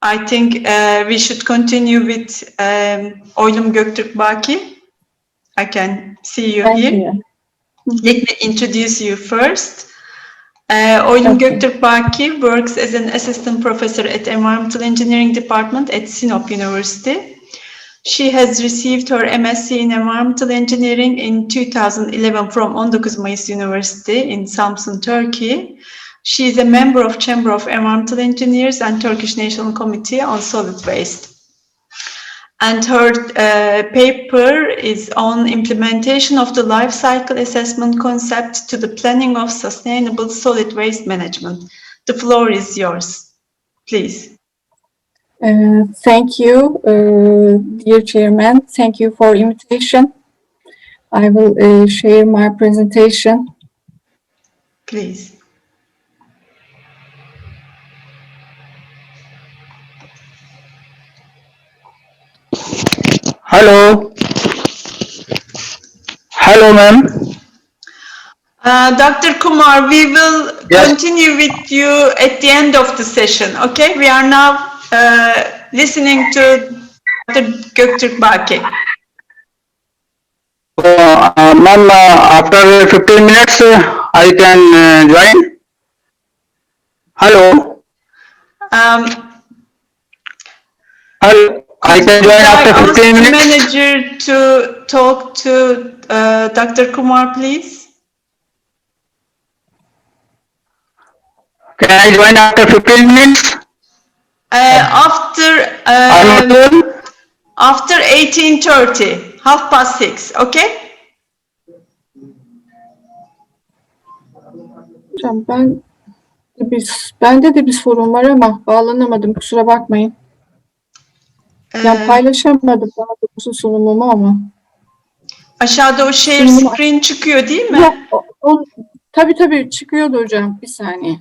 I think we should continue with Oylum Göktürk Baki. I can see you here. Let me introduce you first. Oylum Göktürk Baki works as an assistant professor at Environmental Engineering Department at Sinop University. She has received her MSc in Environmental Engineering in 2011 from 19 Mayıs University in Samsun, Turkey. She is a member of Chamber of Environmental Engineers and Turkish National Committee on Solid Waste. And her paper is on implementation of the life cycle assessment concept to the planning of sustainable solid waste management. The floor is yours, please. Thank you, dear Chairman. Thank you for invitation. I will share my presentation. Please. Hello. Hello, ma'am. Dr. Kumar, we will continue with you at the end of the session, okay? We are now listening to Dr. Göktürk Baki. Ma'am, after 15 minutes, I can join. Hello. Hello. I can join after 15 minutes. Manager to talk to Dr. Kumar, please. Can I join after 15 minutes? After 18:30, 6:30, okay? Hocam bende de bir sorun var ama bağlanamadım, kusura bakmayın. Yani paylaşamadım daha doğrusu sunumumu ama. Aşağıda o share screen çıkıyor değil mi? Yok, tabii çıkıyordu hocam, bir saniye.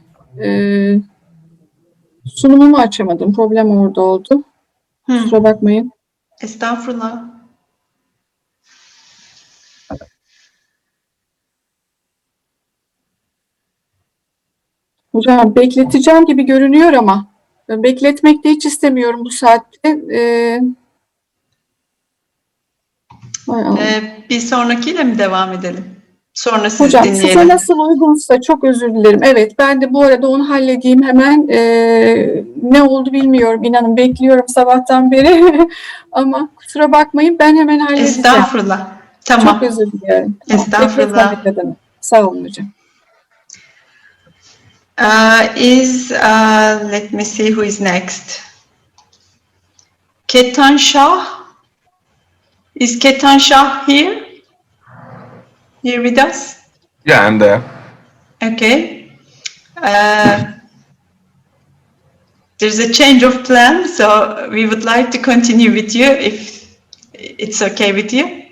Sunumumu açamadım, problem orada oldu. Kusura bakmayın. Estağfurullah. Hocam bekleteceğim gibi görünüyor ama bekletmek de hiç istemiyorum bu saatte. Bir sonrakiyle mi devam edelim? Sonra siz hocam, dinleyelim. size nasıl uygunsa, çok özür dilerim. Evet, ben de bu arada onu halledeyim hemen. Ne oldu bilmiyorum, inanın bekliyorum sabahtan beri. Ama kusura bakmayın, ben hemen halledeceğim. Estağfurullah. Tamam. Çok özür dilerim. Estağfurullah. Sağ olun hocam. Let me see who is next. Ketan Shah. Is Ketan Shah here? Here with us? Yeah, I'm there. Okay. There's a change of plan, so we would like to continue with you if it's okay with you.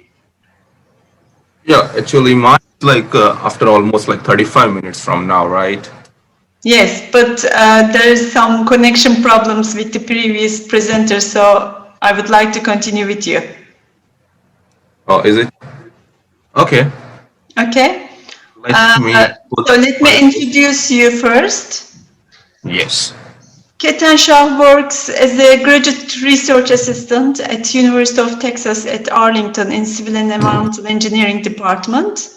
Yeah, actually mine is like after almost like 35 minutes from now, right? Yes, but there's some connection problems with the previous presenter, so I would like to continue with you. Oh, is it? Okay. Okay. So let me introduce you first. Yes. Ketan Shah works as a graduate research assistant at University of Texas at Arlington in Civil and Environmental Engineering Department.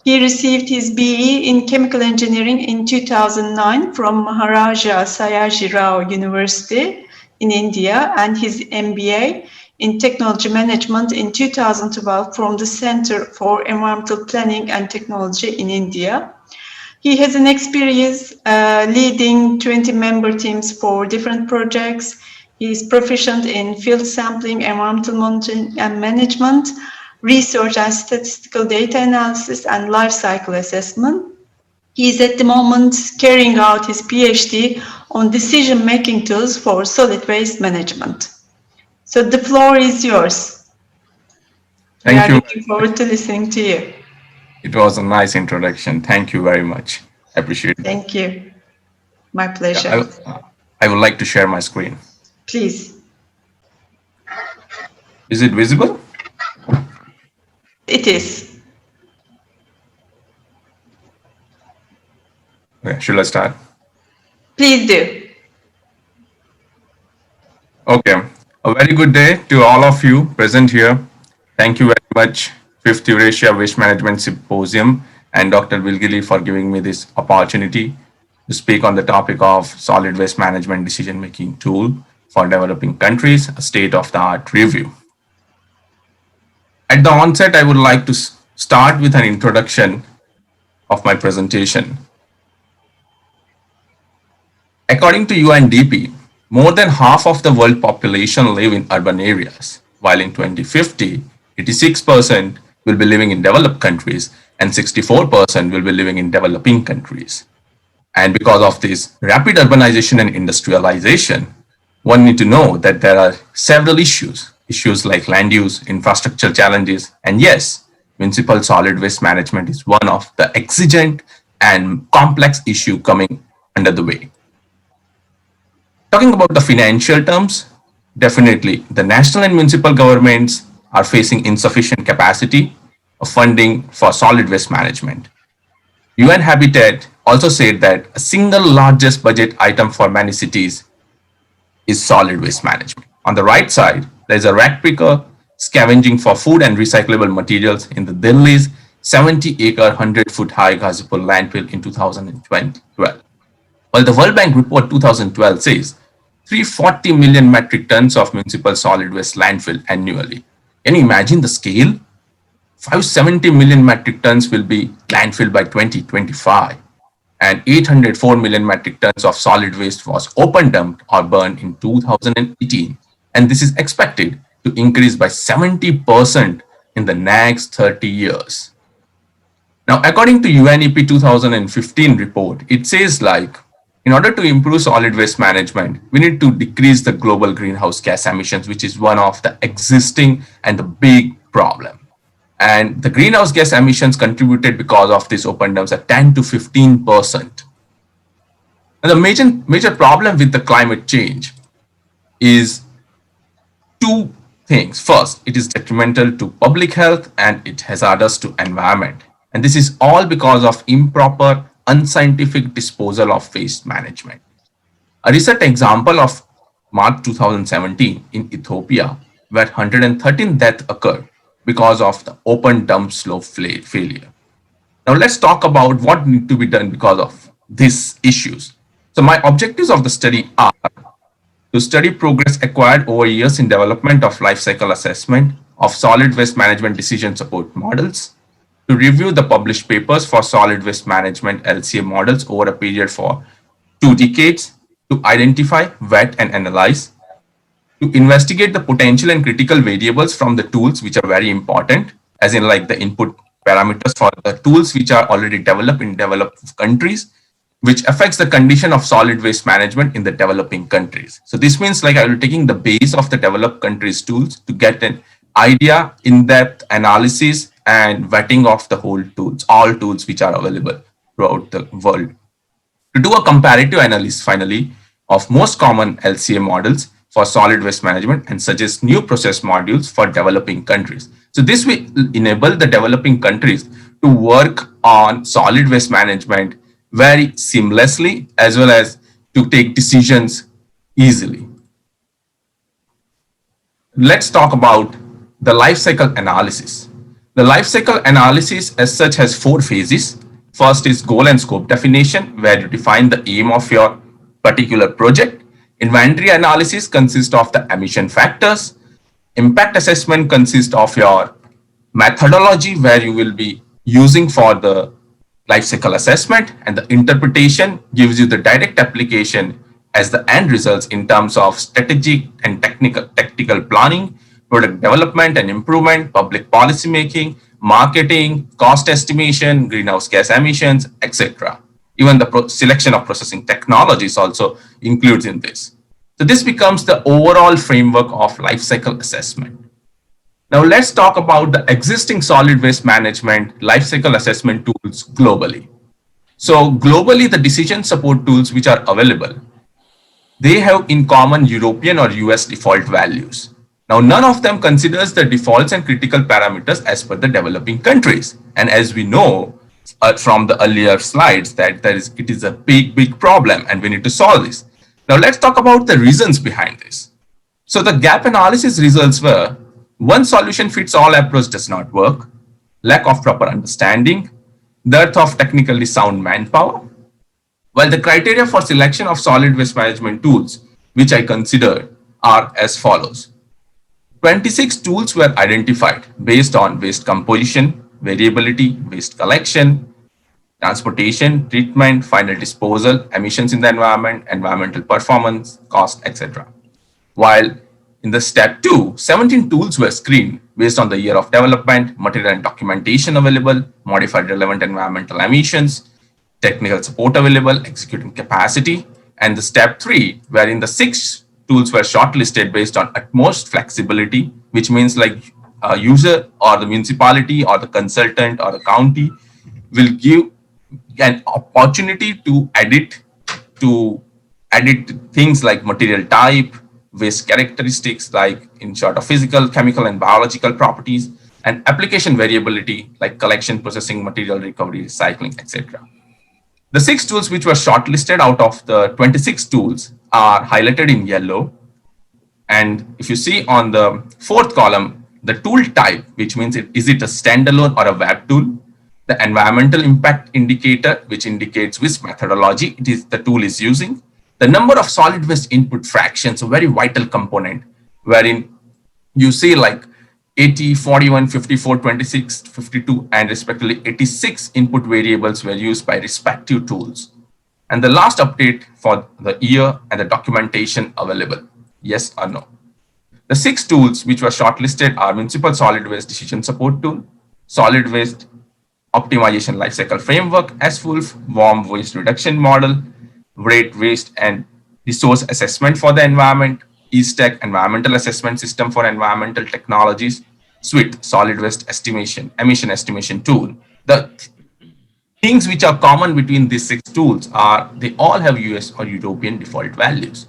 He received his BE in Chemical Engineering in 2009 from Maharaja Sayaji Rao University in India and his MBA in Technology Management in 2012 from the Center for Environmental Planning and Technology in India. He has an experience leading 20-member teams for different projects. He is proficient in field sampling, environmental monitoring and management, research and statistical data analysis, and life cycle assessment. He is at the moment carrying out his PhD on decision-making tools for solid waste management. So the floor is yours. Thank you. We are looking forward to listening to you. It was a nice introduction. Thank you very much. I appreciate it. Thank you. My pleasure. Yeah, I would like to share my screen. Please. Is it visible? It is. Okay, should I start? Please do. Okay. A very good day to all of you present here. Thank you very much, Fifth Eurasia Waste Management Symposium and Dr. Wilgili for giving me this opportunity to speak on the topic of solid waste management decision-making tool for developing countries, a state-of-the-art review. At the onset, I would like to start with an introduction of my presentation. According to UNDP, more than half of the world population live in urban areas, while in 2050, 86% will be living in developed countries and 64% will be living in developing countries. And because of this rapid urbanization and industrialization, one need to know that there are several issues like land use, infrastructure challenges, and yes, municipal solid waste management is one of the exigent and complex issue coming under the way. Talking about the financial terms, definitely the national and municipal governments are facing insufficient capacity of funding for solid waste management. UN Habitat also said that a single largest budget item for many cities is solid waste management. On the right side, there is a rat picker scavenging for food and recyclable materials in the Delhi's 70-acre, 100-foot high Ghazipur landfill in 2012. While the World Bank report 2012 says 340 million metric tons of municipal solid waste landfill annually. Can you imagine the scale? 570 million metric tons will be landfill by 2025, and 804 million metric tons of solid waste was open dumped or burned in 2018, and this is expected to increase by 70% in the next 30 years. Now, according to UNEP 2015 report, it says like, in order to improve solid waste management, we need to decrease the global greenhouse gas emissions, which is one of the existing and the big problem. And the greenhouse gas emissions contributed because of this open dumps are 10 to 15%. And the major problem with the climate change is two things. First, it is detrimental to public health and it hazardous to environment. And this is all because of improper, unscientific disposal of waste management. A recent example of March 2017 in Ethiopia, where 113 deaths occurred because of the open dump slope failure. Now let's talk about what needs to be done because of these issues. So my objectives of the study are to study progress acquired over years in development of life cycle assessment of solid waste management decision support models, to review the published papers for solid waste management LCA models over a period for 2 decades, to identify, vet, and analyze, to investigate the potential and critical variables from the tools which are very important, as in like the input parameters for the tools which are already developed in developed countries, which affects the condition of solid waste management in the developing countries. So this means like I will taking the base of the developed countries tools to get an idea, in-depth analysis and vetting of the whole tools, all tools which are available throughout the world. To do a comparative analysis finally of most common LCA models for solid waste management and suggest new process modules for developing countries. So this will enable the developing countries to work on solid waste management very seamlessly as well as to take decisions easily. Let's talk about the life cycle analysis. The life cycle analysis as such has 4 phases. First is goal and scope definition, where you define the aim of your particular project. Inventory analysis consists of the emission factors. Impact assessment consists of your methodology, where you will be using for the life cycle assessment, and the interpretation gives you the direct application as the end results in terms of strategic and tactical planning, product development and improvement, public policy making, marketing, cost estimation, greenhouse gas emissions, etc. Even the selection of processing technologies also includes in this. So this becomes the overall framework of life cycle assessment. Now let's talk about the existing solid waste management life cycle assessment tools globally. So globally, the decision support tools which are available, they have in common European or US default values. Now, none of them considers the defaults and critical parameters as per the developing countries. And as we know from the earlier slides that it is a big problem and we need to solve this. Now, let's talk about the reasons behind this. So the gap analysis results were one solution fits all approach does not work, lack of proper understanding, dearth of technically sound manpower. While the criteria for selection of solid waste management tools, which I considered, are as follows. 26 tools were identified based on waste composition, variability, waste collection, transportation, treatment, final disposal, emissions in the environment, environmental performance, cost, etc. While in the step 2, 17 tools were screened based on the year of development, material and documentation available, modified relevant environmental emissions, technical support available, executing capacity, and the step 3, wherein the 6 tools were shortlisted based on utmost flexibility, which means like a user or the municipality or the consultant or the county will give an opportunity to edit things like material type, waste characteristics like in short of physical, chemical and biological properties, and application variability like collection, processing, material recovery, recycling, etc. The 6 tools which were shortlisted out of the 26 tools are highlighted in yellow. And if you see on the fourth column, the tool type, which means is it a standalone or a web tool, the environmental impact indicator, which indicates which methodology the tool is using, the number of solid waste input fractions, a very vital component, wherein you see like 80, 41, 54, 26, 52, and respectively 86 input variables were used by respective tools. And the last update for the year and the documentation available, yes or no. The 6 tools which were shortlisted are Municipal Solid Waste Decision Support Tool, Solid Waste Optimization Lifecycle Framework, SWOLF, Warm Waste Reduction Model, Rate Waste and Resource Assessment for the Environment, ESTEC Environmental Assessment System for Environmental Technologies, SWIT Solid Waste Estimation, Emission Estimation Tool. The things which are common between these 6 tools are they all have US or European default values.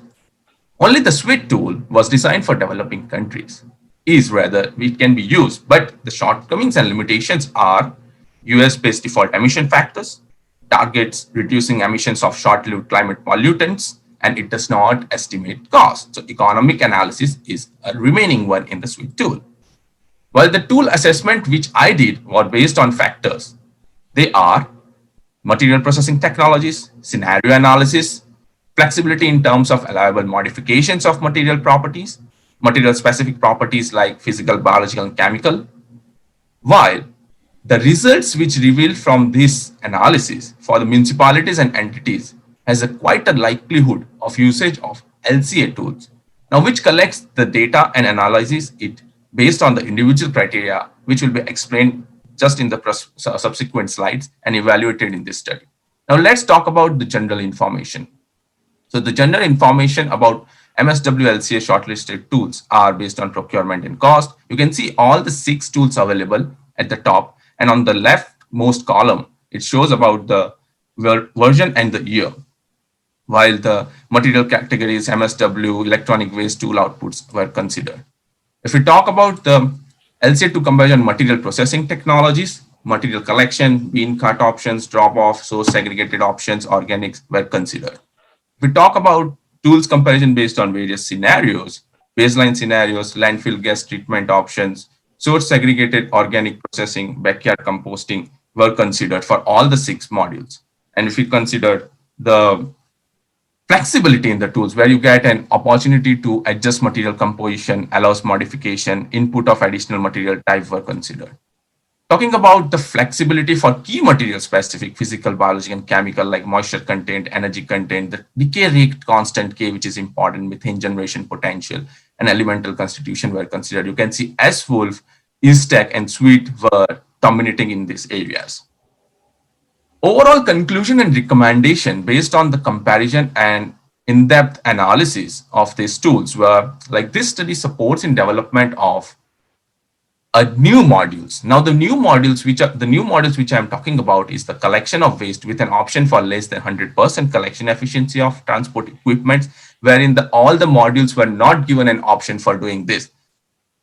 Only the SWIT tool was designed for developing countries, is rather it can be used, but the shortcomings and limitations are US-based default emission factors, targets reducing emissions of short-lived climate pollutants, and it does not estimate cost. So economic analysis is a remaining one in the SWIT tool. While the tool assessment which I did were based on factors, they are material processing technologies, scenario analysis, flexibility in terms of allowable modifications of material properties, material specific properties like physical, biological, and chemical. While the results which revealed from this analysis for the municipalities and entities has quite a likelihood of usage of LCA tools, now which collects the data and analyzes it based on the individual criteria, which will be explained just in the subsequent slides and evaluated in this study. Now let's talk about the general information. So the general information about MSW LCA shortlisted tools are based on procurement and cost. You can see all the 6 tools available at the top, and on the leftmost column, it shows about the version and the year, while the material categories, MSW, electronic waste tool outputs were considered. If we talk about the LCA2 conversion material processing technologies, material collection, bean cut options, drop-off, source segregated options, organics were considered. If we talk about tools comparison based on various scenarios, baseline scenarios, landfill gas treatment options, source segregated organic processing, backyard composting were considered for all the 6 modules. And if we consider the flexibility in the tools where you get an opportunity to adjust material composition, allows modification, input of additional material type were considered. Talking about the flexibility for key material specific, physical, biological, and chemical like moisture content, energy content, the decay rate constant K, which is important, methane generation potential, and elemental constitution were considered. You can see SWOLF, ESTEC, and SWIT were dominating in these areas. Overall conclusion and recommendation based on the comparison and in-depth analysis of these tools were like this study supports in development of new modules. Now the new modules which I'm talking about is the collection of waste with an option for less than 100% collection efficiency of transport equipment, wherein all the modules were not given an option for doing this.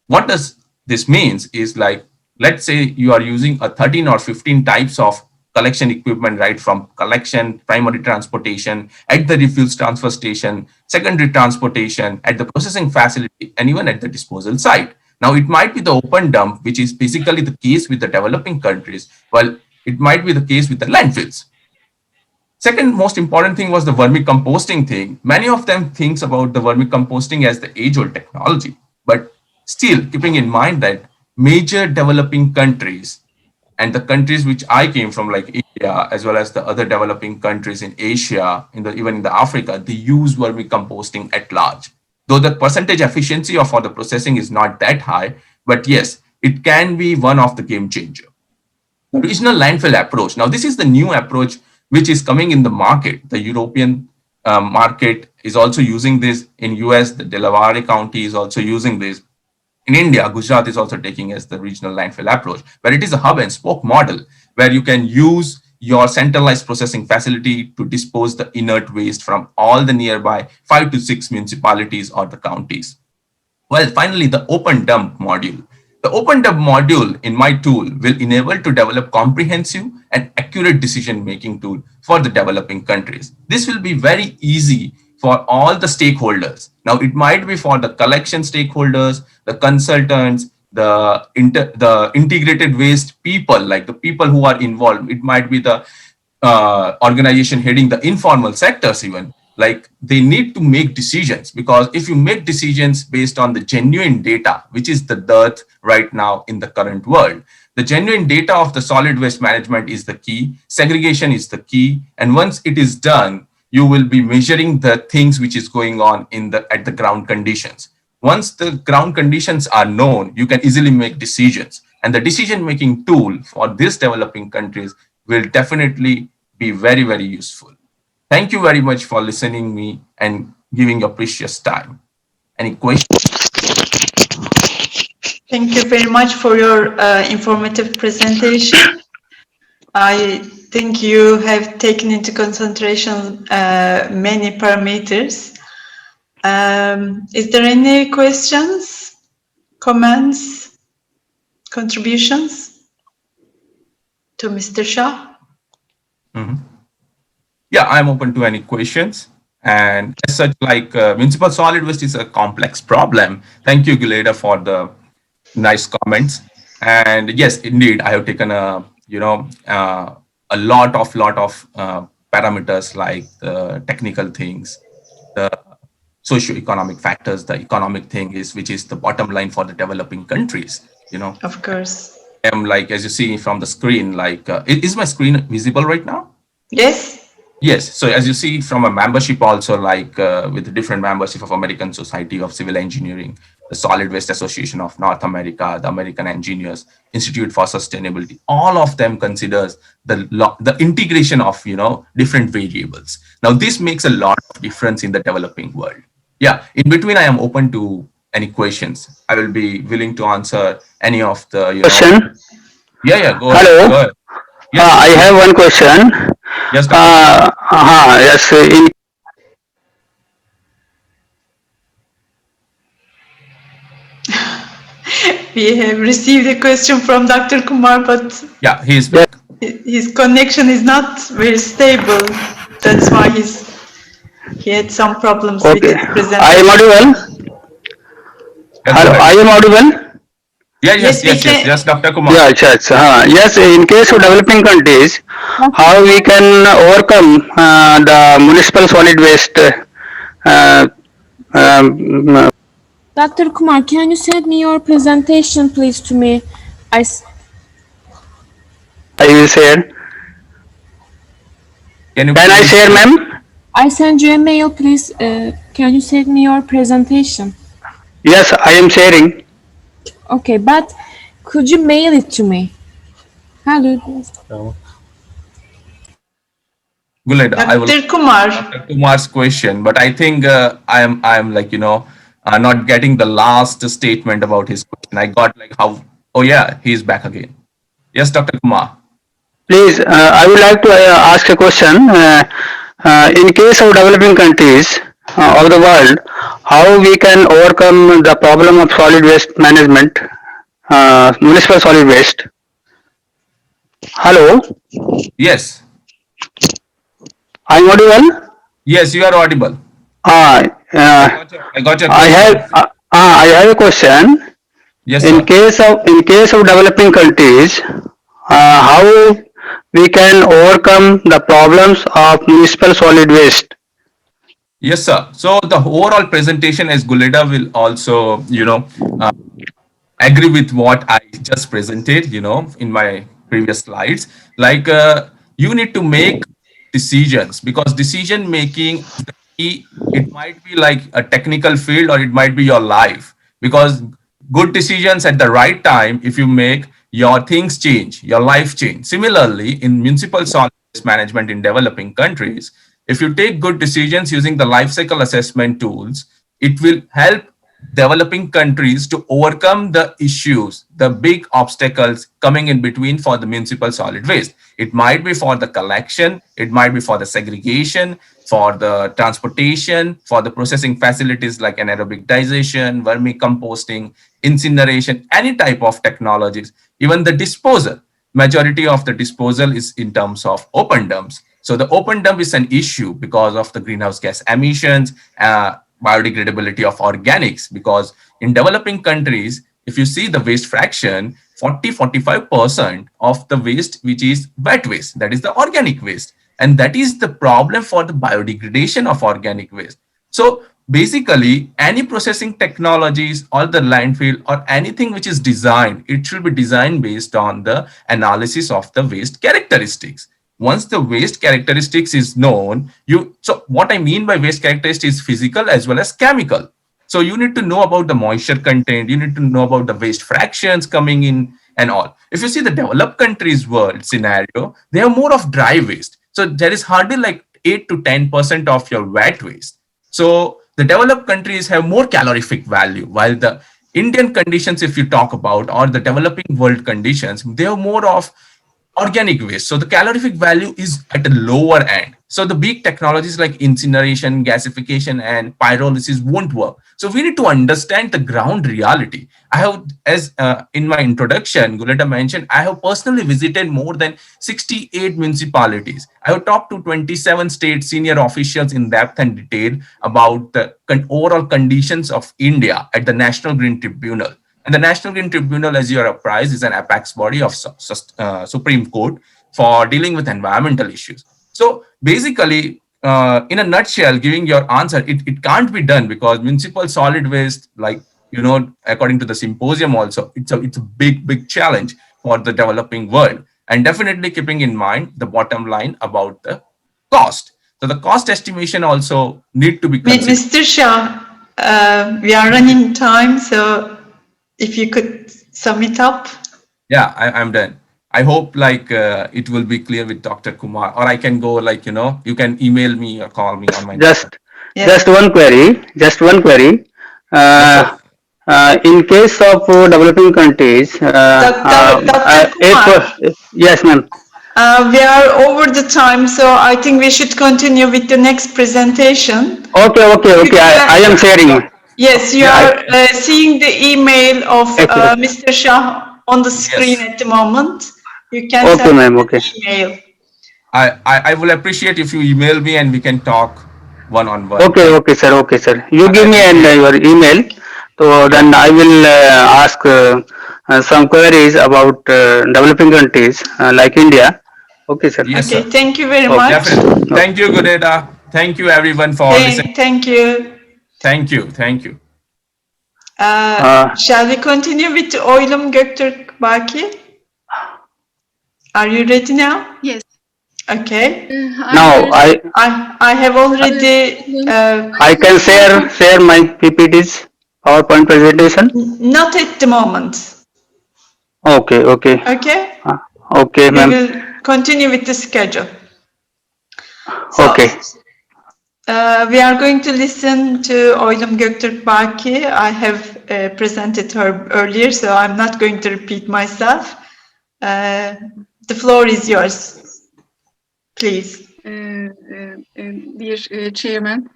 What does this means is like, let's say you are using a 13 or 15 types of collection equipment, right from collection, primary transportation, at the refuse transfer station, secondary transportation, at the processing facility, and even at the disposal site. Now, it might be the open dump, which is basically the case with the developing countries, while it might be the case with the landfills. Second most important thing was the vermicomposting thing. Many of them thinks about the vermicomposting as the age-old technology, but still keeping in mind that major developing countries and the countries which I came from, like India, as well as the other developing countries in Asia, even in the Africa, they use vermicomposting at large. Though the percentage efficiency for the processing is not that high, but yes, it can be one of the game changer. Regional landfill approach. Now, this is the new approach which is coming in the market. The European market is also using this. In US, the Delaware County is also using this. In India, Gujarat is also taking as the regional landfill approach, where it is a hub and spoke model, where you can use your centralized processing facility to dispose the inert waste from all the nearby 5 to 6 municipalities or the counties. Well, finally, the open dump module. The open dump module in my tool will enable to develop comprehensive and accurate decision-making tool for the developing countries. This will be very easy for all the stakeholders. Now, it might be for the collection stakeholders, the consultants, the integrated waste people, like the people who are involved. It might be the organization heading the informal sectors even. Like, they need to make decisions, because if you make decisions based on the genuine data, which is the dearth right now in the current world, the genuine data of the solid waste management is the key, segregation is the key, and once it is done, you will be measuring the things which is going on at the ground conditions. Once the ground conditions are known, you can easily make decisions, and the decision-making tool for these developing countries will definitely be very, very useful. Thank you very much for listening me and giving your precious time. Any questions? Thank you very much for your informative presentation. I think you have taken into consideration many parameters. Is there any questions, comments, contributions to Mr. Shah? Yeah, I'm open to any questions. And as such, like municipal solid waste is a complex problem. Thank you, Guleda, for the nice comments. And yes, indeed, I have taken a lot of parameters, like the technical things, the socio-economic factors, the economic thing which is the bottom line for the developing countries. Of course. Like, as you see from the screen, like is my screen visible right now? Yes. Yes. So as you see from a membership also, like with the different membership of American Society of Civil Engineering, the Solid Waste Association of North America, the American Engineers, Institute for Sustainability, all of them considers the integration of, different variables. Now, this makes a lot of difference in the developing world. Yeah. In between, I am open to any questions. I will be willing to answer any of the, Question? Yeah, go Hello? ahead. Go ahead. Yes, I have one question. Yes, Dr. Yes, We have received a question from Dr. Kumar, but yeah, he is back. His connection is not very stable. That's why he had some problems with his presentation. I am audible? Hello, I am audible? Yes, Dr. Kumar. Yes, in case of developing countries, how we can overcome the municipal solid waste? Dr. Kumar, can you send me your presentation, please, to me? I will share. Can I share, ma'am? I send you a mail, please. Can you send me your presentation? Yes, I am sharing. Okay, but could you mail it to me? Hello. Guleda, I will Dr. Kumar. Dr. Kumar's question, but I think I am like, not getting the last statement about his question. I got like how, oh yeah, he's back again. Yes, Dr. Kumar. Please, I would like to ask a question. In case of developing countries of the world, how we can overcome the problem of solid waste management, municipal solid waste? Hello, Yes. I'm audible. Yes, you are audible. Uh, I uh, got your, I got your I have question. I have a question. Yes, sir. In case of developing countries, how we can overcome the problems of municipal solid waste? Yes, sir. So the overall presentation, as Guleda will also, uh, agree with what I just presented, in my previous slides. Like, you need to make decisions, because decision making of the key, it might be like a technical field or it might be your life. Because good decisions at the right time, if you make, your things change, your life change. Similarly, in municipal solid waste management in developing countries, if you take good decisions using the life cycle assessment tools, it will help developing countries to overcome the issues, the big obstacles coming in between for the municipal solid waste. It might be for the collection, it might be for the segregation, for the transportation, for the processing facilities like anaerobic digestion, vermicomposting, incineration, any type of technologies, even the disposal. Majority of the disposal is in terms of open dumps. So the open dump is an issue because of the greenhouse gas emissions, biodegradability of organics, because in developing countries, if you see the waste fraction, 40-45% of the waste which is wet waste, that is the organic waste, and that is the problem for the biodegradation of organic waste. So basically, any processing technologies or the landfill or anything which is designed, it should be designed based on the analysis of the waste characteristics. Once the waste characteristics is known, so what I mean by waste characteristics is physical as well as chemical. So you need to know about the moisture content, you need to know about the waste fractions coming in and all. If you see the developed countries world scenario, they have more of dry waste. So there is hardly like 8 to 10% of your wet waste. So the developed countries have more calorific value, while the Indian conditions, if you talk about, or the developing world conditions, they have more of organic waste. So the calorific value is at a lower end. So the big technologies like incineration, gasification, and pyrolysis won't work. So we need to understand the ground reality. I have, as in my introduction, Guleta mentioned, I have personally visited more than 68 municipalities. I have talked to 27 state senior officials in depth and detail about the overall conditions of India at the National Green Tribunal. And the National Green Tribunal, as you are apprised, is an apex body of Supreme Court for dealing with environmental issues. So basically, in a nutshell, giving your answer, it can't be done because municipal solid waste, like, according to the symposium also, it's a big challenge for the developing world. And definitely keeping in mind the bottom line about the cost. So the cost estimation also need to be considered. Mr. Shah, we are running time, so if you could sum it up. Yeah, I'm done. I hope like it will be clear with Dr. Kumar, or I can go like, you can email me or call me on my number. Yes. Just one query. Just one query. Yes, sir. In case of developing countries, Dr. Kumar, yes, ma'am. we are over the time, so I think we should continue with the next presentation. Okay. I am sharing. Yes, you Yeah, are seeing the email of okay. Mr. Shah on the screen Yes. at the moment. You can Okay, send ma'am. an Okay. email. I will appreciate if you email me and we can talk one on one. Like, Okay, sir. You I give me appreciate. your email, so Yeah. then I will ask some queries about developing countries like India. Okay, sir. Yes, Okay, sir. thank you very Okay. much. Definitely. Okay. Thank you, Gudeda. Thank you, everyone, for listening. Thank you. Thank you. Thank you. Shall we continue with Oylum Göktürk Baki? Are you ready now? Yes. Okay. Now I have already I can share my PPTs PowerPoint presentation. not at the moment. Okay. Okay. Uh, okay, We ma'am. will continue with the schedule. So Okay. we are going to listen to Oylum Göktürk Baki. I have presented her earlier, so I'm not going to repeat myself. The floor is yours. Please. Dear Chairman,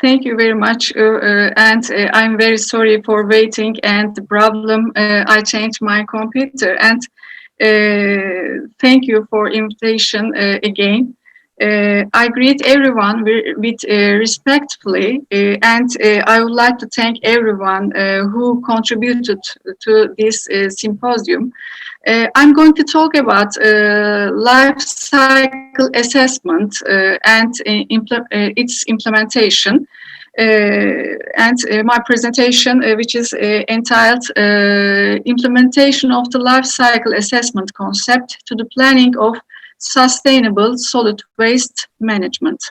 thank you very much. And I'm very sorry for waiting and the problem. I changed my computer and Thank you for invitation again. I greet everyone with respectfully, and I would like to thank everyone who contributed to this symposium. I'm going to talk about life cycle assessment and its implementation. And my presentation, which is entitled Implementation of the Life Cycle Assessment Concept to the Planning of Sustainable Solid Waste Management.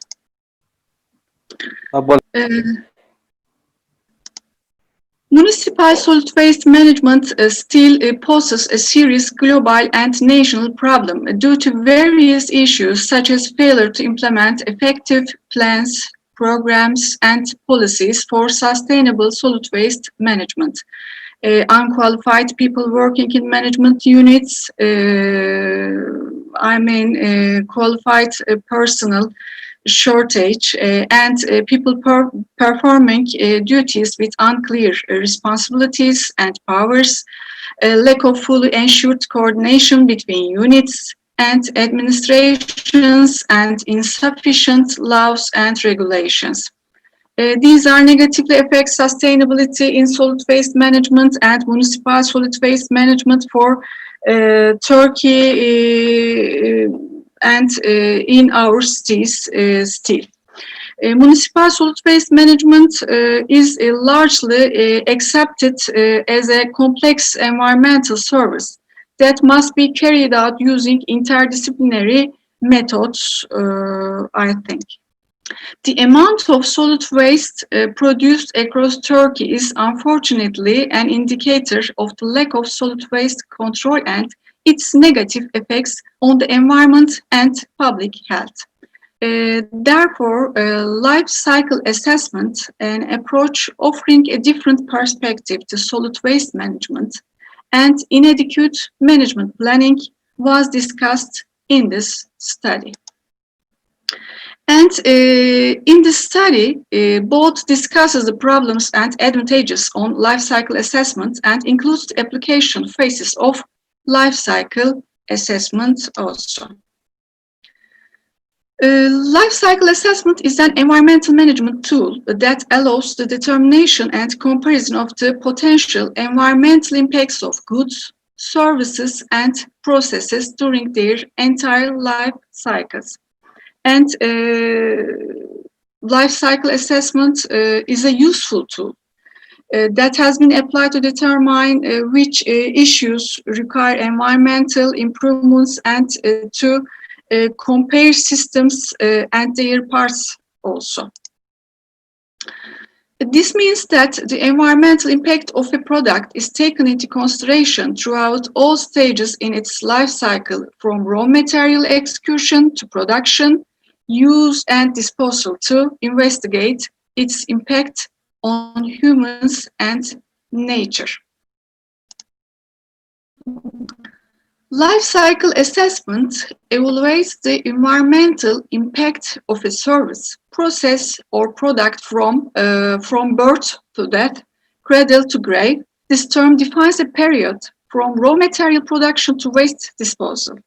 Municipal solid waste management still poses a serious global and national problem due to various issues such as failure to implement effective plans, programs, and policies for sustainable solid waste management. Unqualified people working in management units, qualified personnel shortage, and people performing duties with unclear responsibilities and powers, lack of fully ensured coordination between units and administrations, and insufficient laws and regulations. These are negatively affect sustainability in solid waste management and municipal solid waste management for Turkey and in our cities still. Municipal solid waste management is largely accepted as a complex environmental service that must be carried out using interdisciplinary methods, I think. The amount of solid waste produced across Turkey is unfortunately an indicator of the lack of solid waste control and its negative effects on the environment and public health. Therefore, life cycle assessment, an approach offering a different perspective to solid waste management and inadequate management planning, was discussed in this study. And in this study, both discusses the problems and advantages on life cycle assessment and includes the application phases of life cycle assessment also. Life cycle assessment is an environmental management tool that allows the determination and comparison of the potential environmental impacts of goods, services, and processes during their entire life cycles. And life cycle assessment is a useful tool that has been applied to determine which issues require environmental improvements and to compare systems and their parts also. This means that the environmental impact of a product is taken into consideration throughout all stages in its life cycle, from raw material execution to production, use and disposal, to investigate its impact on humans and nature. Life cycle assessment evaluates the environmental impact of a service, process, or product from birth to death, cradle to grave. This term defines a period from raw material production to waste disposal.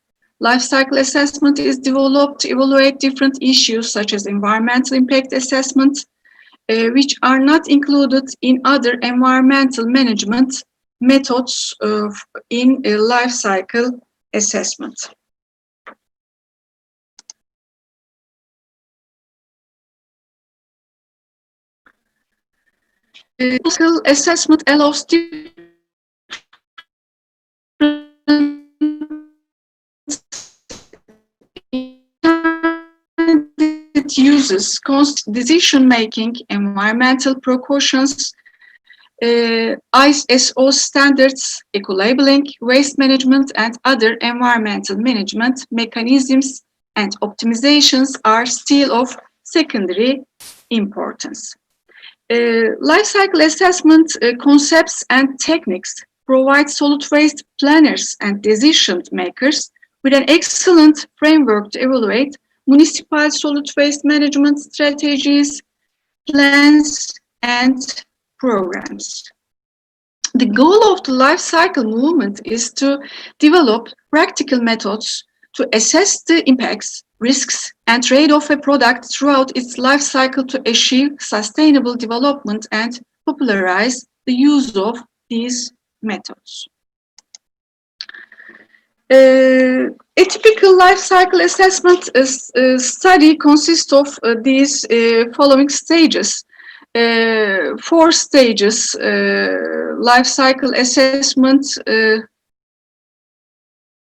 Life cycle assessment is developed to evaluate different issues such as environmental impact assessment, which are not included in other environmental management methods in a life cycle assessment. Life cycle assessment allows different it uses decision-making, environmental precautions, ISO standards, eco-labeling, waste management, and other environmental management mechanisms and optimizations are still of secondary importance. Life cycle assessment concepts and techniques provide solid waste planners and decision makers with an excellent framework to evaluate municipal solid waste management strategies, plans, and programs. The goal of the life cycle movement is to develop practical methods to assess the impacts, risks, and trade-off of a product throughout its life cycle to achieve sustainable development and popularize the use of these methods. A typical life cycle assessment study consists of these following stages. 4 stages, life cycle assessment.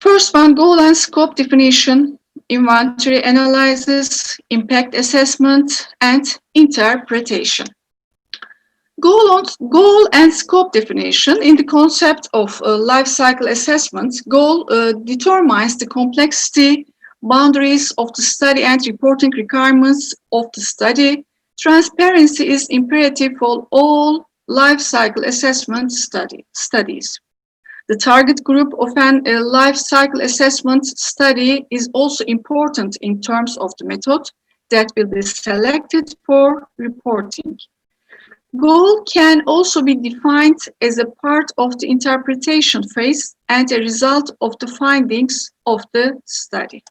First one, goal and scope definition, inventory analysis, impact assessment, and interpretation. Goal and scope definition. In the concept of life cycle assessment, goal determines the complexity, boundaries of the study and reporting requirements of the study. Transparency is imperative for all life cycle assessment studies. The target group of a life cycle assessment study is also important in terms of the method that will be selected for reporting. Goal can also be defined as a part of the interpretation phase and a result of the findings of the study.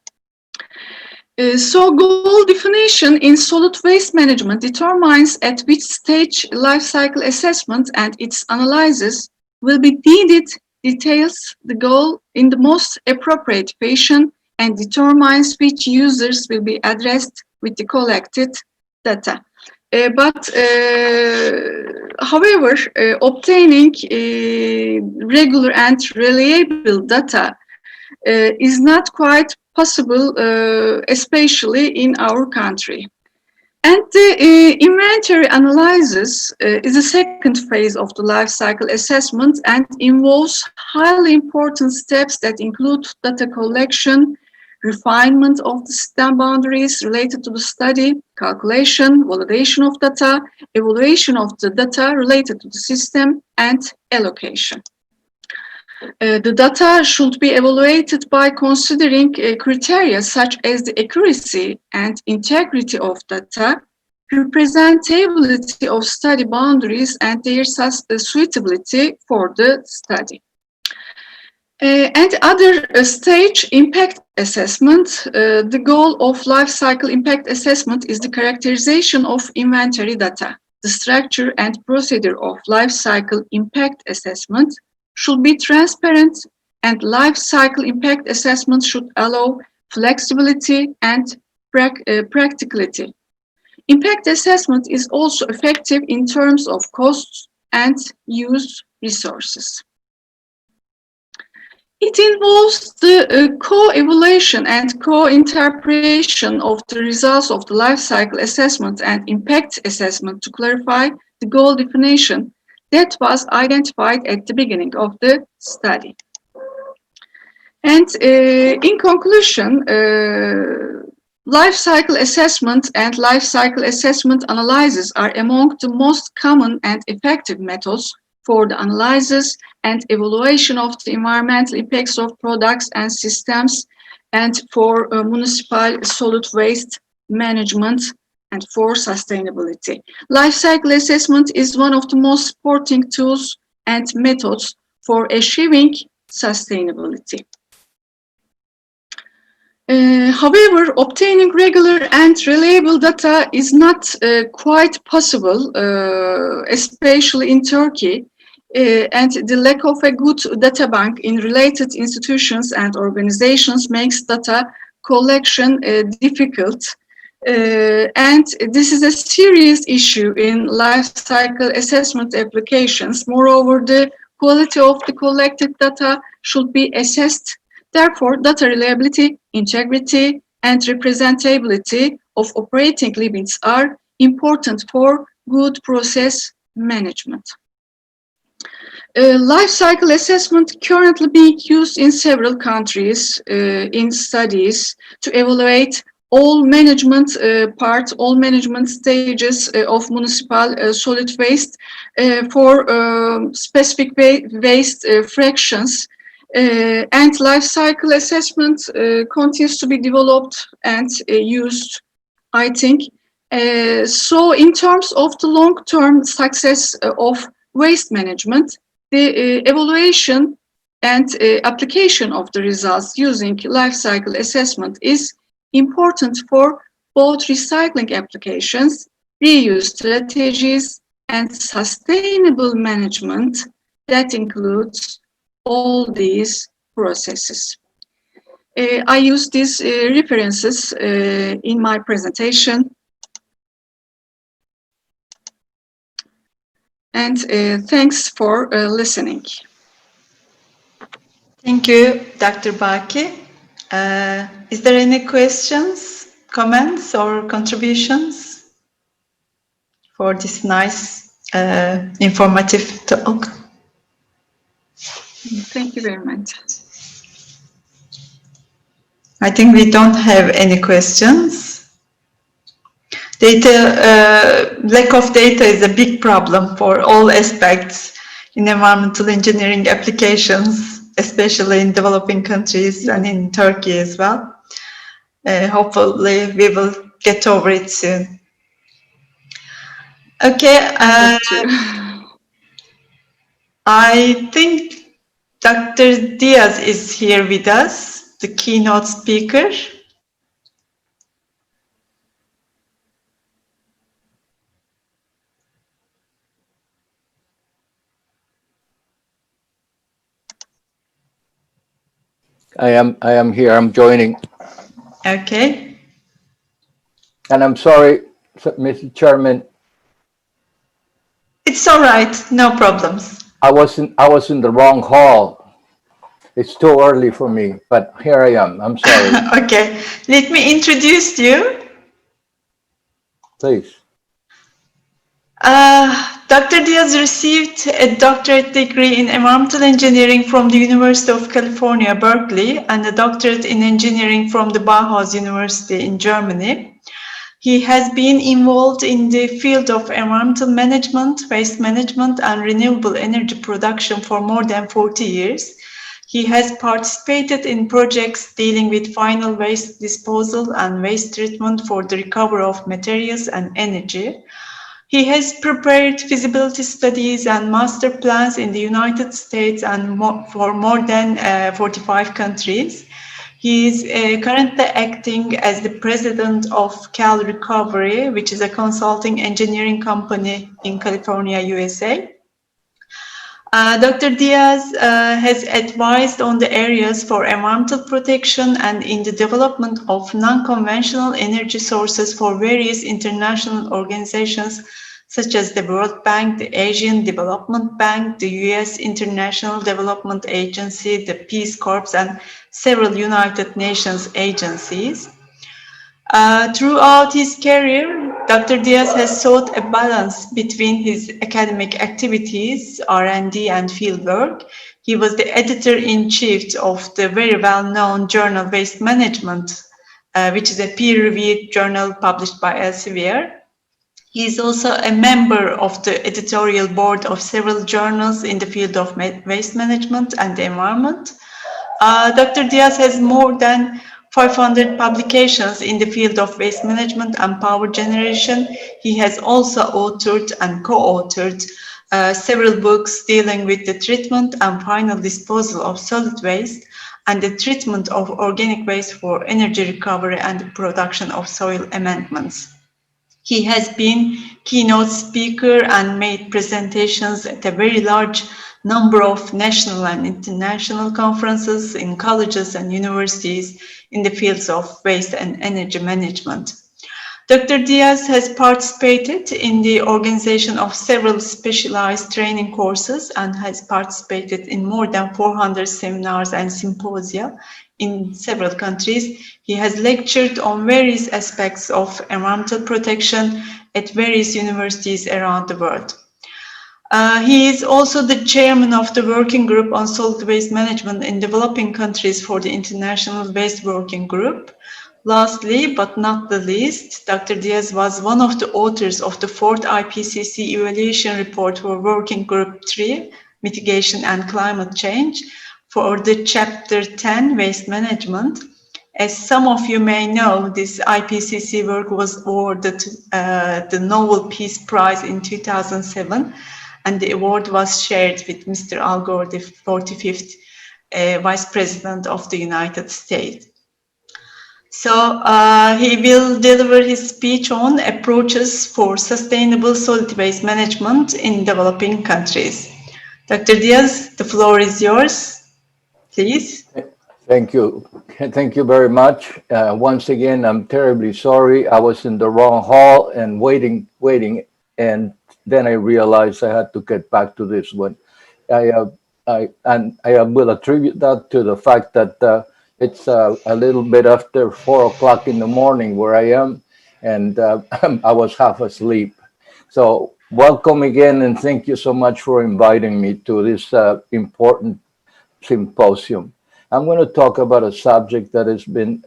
So goal definition in solid waste management determines at which stage life cycle assessment and its analysis will be needed, details the goal in the most appropriate fashion, and determines which users will be addressed with the collected data. However, obtaining regular and reliable data is not quite possible, especially in our country. And the inventory analysis is the second phase of the life cycle assessment and involves highly important steps that include data collection, refinement of the system boundaries related to the study, calculation, validation of data, evaluation of the data related to the system, and allocation. The data should be evaluated by considering criteria such as the accuracy and integrity of data, representability of study boundaries, and their suitability for the study. And other stage, impact assessment. The goal of life cycle impact assessment is the characterization of inventory data. The structure and procedure of life cycle impact assessment should be transparent, and life cycle impact assessment should allow flexibility and practicality. Impact assessment is also effective in terms of costs and used resources. It involves the co-evaluation and co-interpretation of the results of the life cycle assessment and impact assessment to clarify the goal definition that was identified at the beginning of the study. And in conclusion, life cycle assessment and life cycle assessment analysis are among the most common and effective methods for the analysis and evaluation of the environmental impacts of products and systems, and for municipal solid waste management and for sustainability. Life cycle assessment is one of the most supporting tools and methods for achieving sustainability. However, obtaining regular and reliable data is not quite possible, especially in Turkey, and the lack of a good data bank in related institutions and organizations makes data collection difficult. And this is a serious issue in life cycle assessment applications. Moreover, the quality of the collected data should be assessed. Therefore, data reliability, integrity, and representability of operating limits are important for good process management. Life cycle assessment currently being used in several countries in studies to evaluate all management all management stages of municipal solid waste for specific waste fractions. And life cycle assessment continues to be developed and used, I think. So in terms of the long-term success of waste management, The evaluation and application of the results using life cycle assessment is important for both recycling applications, reuse strategies, and sustainable management that includes all these processes. I use these references in my presentation. And thanks for listening. Thank you, Dr. Baki. Is there any questions, comments, or contributions for this nice, informative talk? Thank you very much. I think we don't have any questions. Lack of data is a big problem for all aspects in environmental engineering applications, especially in developing countries and in Turkey as well. Hopefully we will get over it soon. Okay, I think Dr. Diaz is here with us, the keynote speaker. I am here. I'm joining. Okay. And I'm sorry, Mr. Chairman. It's all right. No problems. I was in the wrong hall. It's too early for me, but here I am. I'm sorry. Okay. Let me introduce you. Please. Dr. Diaz received a doctorate degree in environmental engineering from the University of California, Berkeley, and a doctorate in engineering from the Bauhaus University in Germany. He has been involved in the field of environmental management, waste management, and renewable energy production for more than 40 years. He has participated in projects dealing with final waste disposal and waste treatment for the recovery of materials and energy. He has prepared feasibility studies and master plans in the United States and for more than 45 countries. He is currently acting as the president of Cal Recovery, which is a consulting engineering company in California, USA. Dr. Diaz has advised on the areas for environmental protection and in the development of non-conventional energy sources for various international organizations such as the World Bank, the Asian Development Bank, the US International Development Agency, the Peace Corps, and several United Nations agencies. Throughout his career, Dr. Diaz has sought a balance between his academic activities, R&D, and fieldwork. He was the editor-in-chief of the very well-known journal Waste Management, which is a peer-reviewed journal published by Elsevier. He is also a member of the editorial board of several journals in the field of waste management and the environment. Dr. Diaz has more than 500 publications in the field of waste management and power generation. He has also authored and co-authored several books dealing with the treatment and final disposal of solid waste and the treatment of organic waste for energy recovery and the production of soil amendments. He has been keynote speaker and made presentations at a very large number of national and international conferences in colleges and universities in the fields of waste and energy management. Dr. Diaz has participated in the organization of several specialized training courses and has participated in more than 400 seminars and symposia in several countries. He has lectured on various aspects of environmental protection at various universities around the world. He is also the chairman of the Working Group on Solid Waste Management in Developing Countries for the International Waste Working Group. Lastly, but not the least, Dr. Diaz was one of the authors of the 4th IPCC evaluation report for Working Group 3, Mitigation and Climate Change, for the Chapter 10, Waste Management. As some of you may know, this IPCC work was awarded the Nobel Peace Prize in 2007. and the award was shared with Mr. Al Gore, the 45th Vice President of the United States. So he will deliver his speech on approaches for sustainable solid waste management in developing countries. Dr. Diaz, the floor is yours, please. Thank you. Thank you very much. Once again, I'm terribly sorry. I was in the wrong hall and waiting, and then I realized I had to get back to this one. I will attribute that to the fact that it's a little bit after 4 o'clock in the morning where I am, and I was half asleep. So welcome again, and thank you so much for inviting me to this important symposium. I'm going to talk about a subject that has been,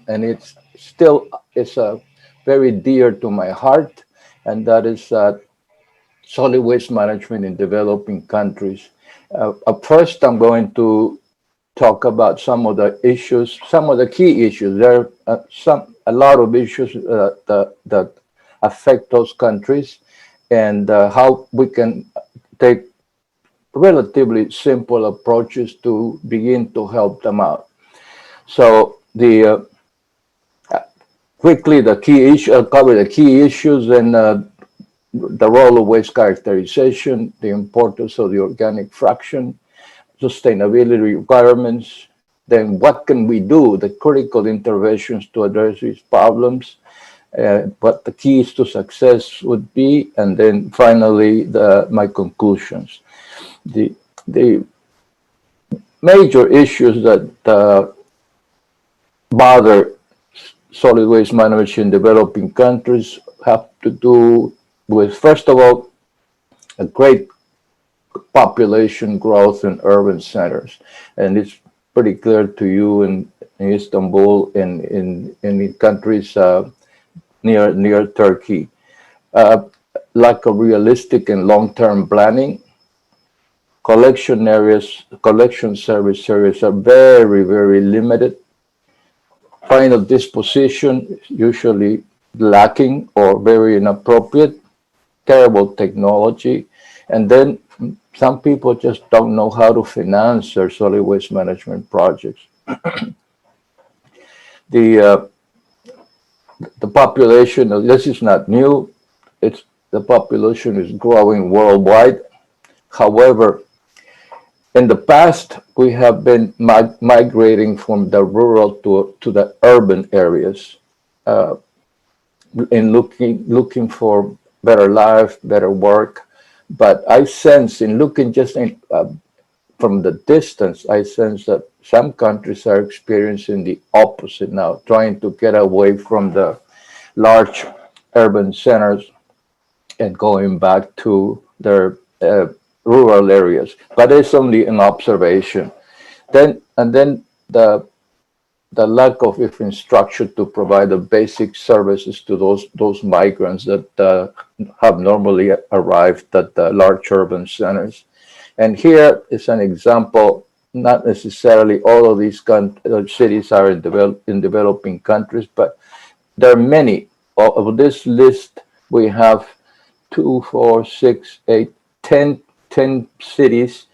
and it's still very dear to my heart, and that is solid waste management in developing countries. First, I'm going to talk about some of the issues, some of the key issues. There are a lot of issues that affect those countries, and how we can take relatively simple approaches to begin to help them out. So quickly, the key issue, I'll cover the key issues and the role of waste characterization, the importance of the organic fraction, sustainability requirements, then what can we do, the critical interventions to address these problems, what the keys to success would be, and then finally my conclusions. The major issues that bother solid waste management in developing countries have to do with, first of all, a great population growth in urban centers. And it's pretty clear to you in Istanbul and in countries near Turkey. Lack of realistic and long-term planning. Collection service areas are very, very limited. Final disposition usually lacking or very inappropriate. Terrible technology. And then some people just don't know how to finance their solid waste management projects. The population, this is not new. The population is growing worldwide. However, in the past, we have been migrating from the rural to the urban areas, in looking for better life, better work. But I sense, in looking just from the distance, I sense that some countries are experiencing the opposite now, trying to get away from the large urban centers and going back to their rural areas. But it's only an observation. Then the lack of infrastructure to provide the basic services to those migrants that have normally arrived at the large urban centers. And here is an example. Not necessarily all of these cities are in developing countries, but there are many. Of this list, we have 2, 4, 6, 8, 10 cities,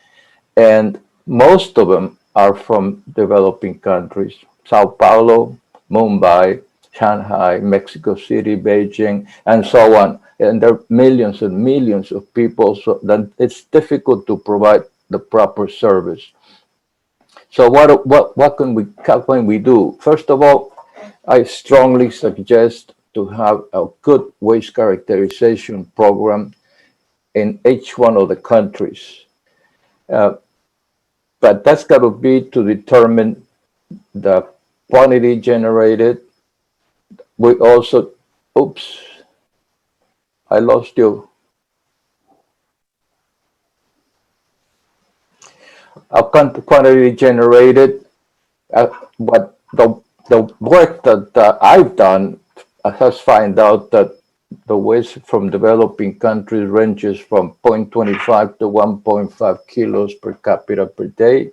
and most of them are from developing countries. Sao Paulo, Mumbai, Shanghai, Mexico City, Beijing, and so on. And there are millions and millions of people, so that it's difficult to provide the proper service. So what can we do? First of all, I strongly suggest to have a good waste characterization program in each one of the countries. But that's got to be to determine the quantity generated. We also, oops, I lost you. Quantity generated, but the work that I've done has found out that the waste from developing countries ranges from 0.25 to 1.5 kilos per capita per day.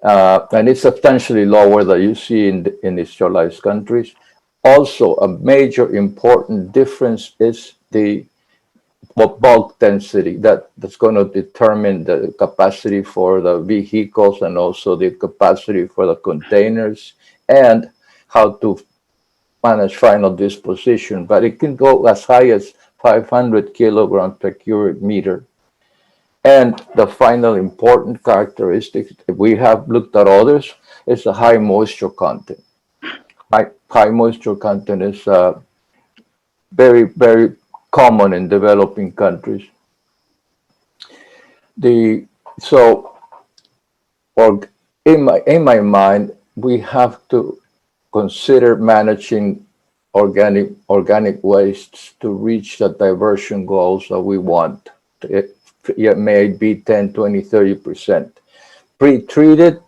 And it's substantially lower than you see in industrialized countries. Also, a major important difference is the bulk density that's going to determine the capacity for the vehicles and also the capacity for the containers and how to manage final disposition. But it can go as high as 500 kilograms per cubic meter. And the final important characteristic, if we have looked at others, is the high moisture content. High moisture content is very, very common in developing countries. In my mind, we have to consider managing organic wastes to reach the diversion goals that we want. It may be 10, 20, 30%. Pre-treat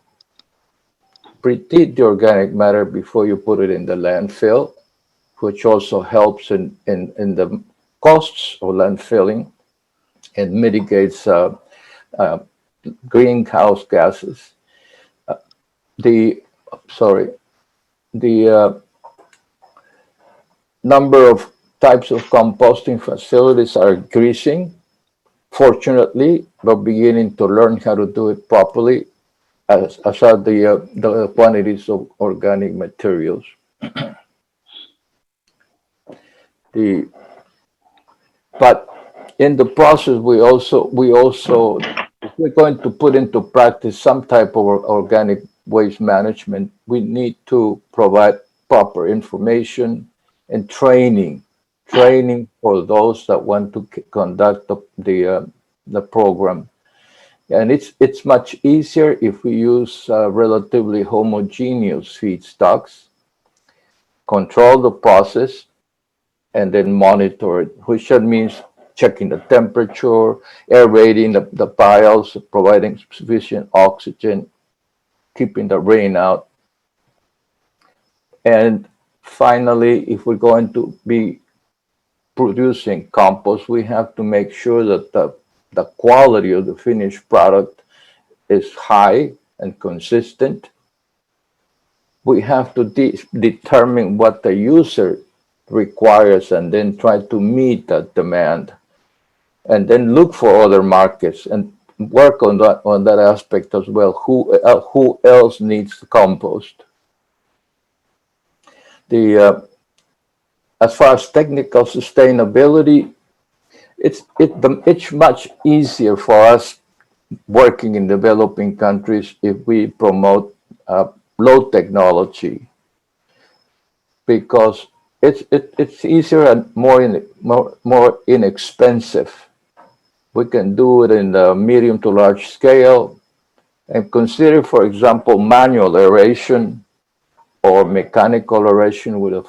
the organic matter before you put it in the landfill, which also helps in the costs of landfilling and mitigates greenhouse gases. The number of types of composting facilities are increasing. Fortunately, we're beginning to learn how to do it properly, as are the quantities of organic materials. But in the process, we also, if we're going to put into practice some type of organic waste management, we need to provide proper information and training for those that want to conduct the program. And it's much easier if we use relatively homogeneous feedstocks, control the process, and then monitor it, which means checking the temperature, aerating the piles, providing sufficient oxygen, keeping the rain out. And finally, if we're going to be producing compost, we have to make sure that the quality of the finished product is high and consistent. We have to determine what the user requires and then try to meet that demand, and then look for other markets and work on that aspect as well. Who else needs the compost? As far as technical sustainability, it's much easier for us working in developing countries if we promote low technology, because it's easier and more inexpensive. We can do it in the medium to large scale, and consider, for example, manual aeration or mechanical aeration with a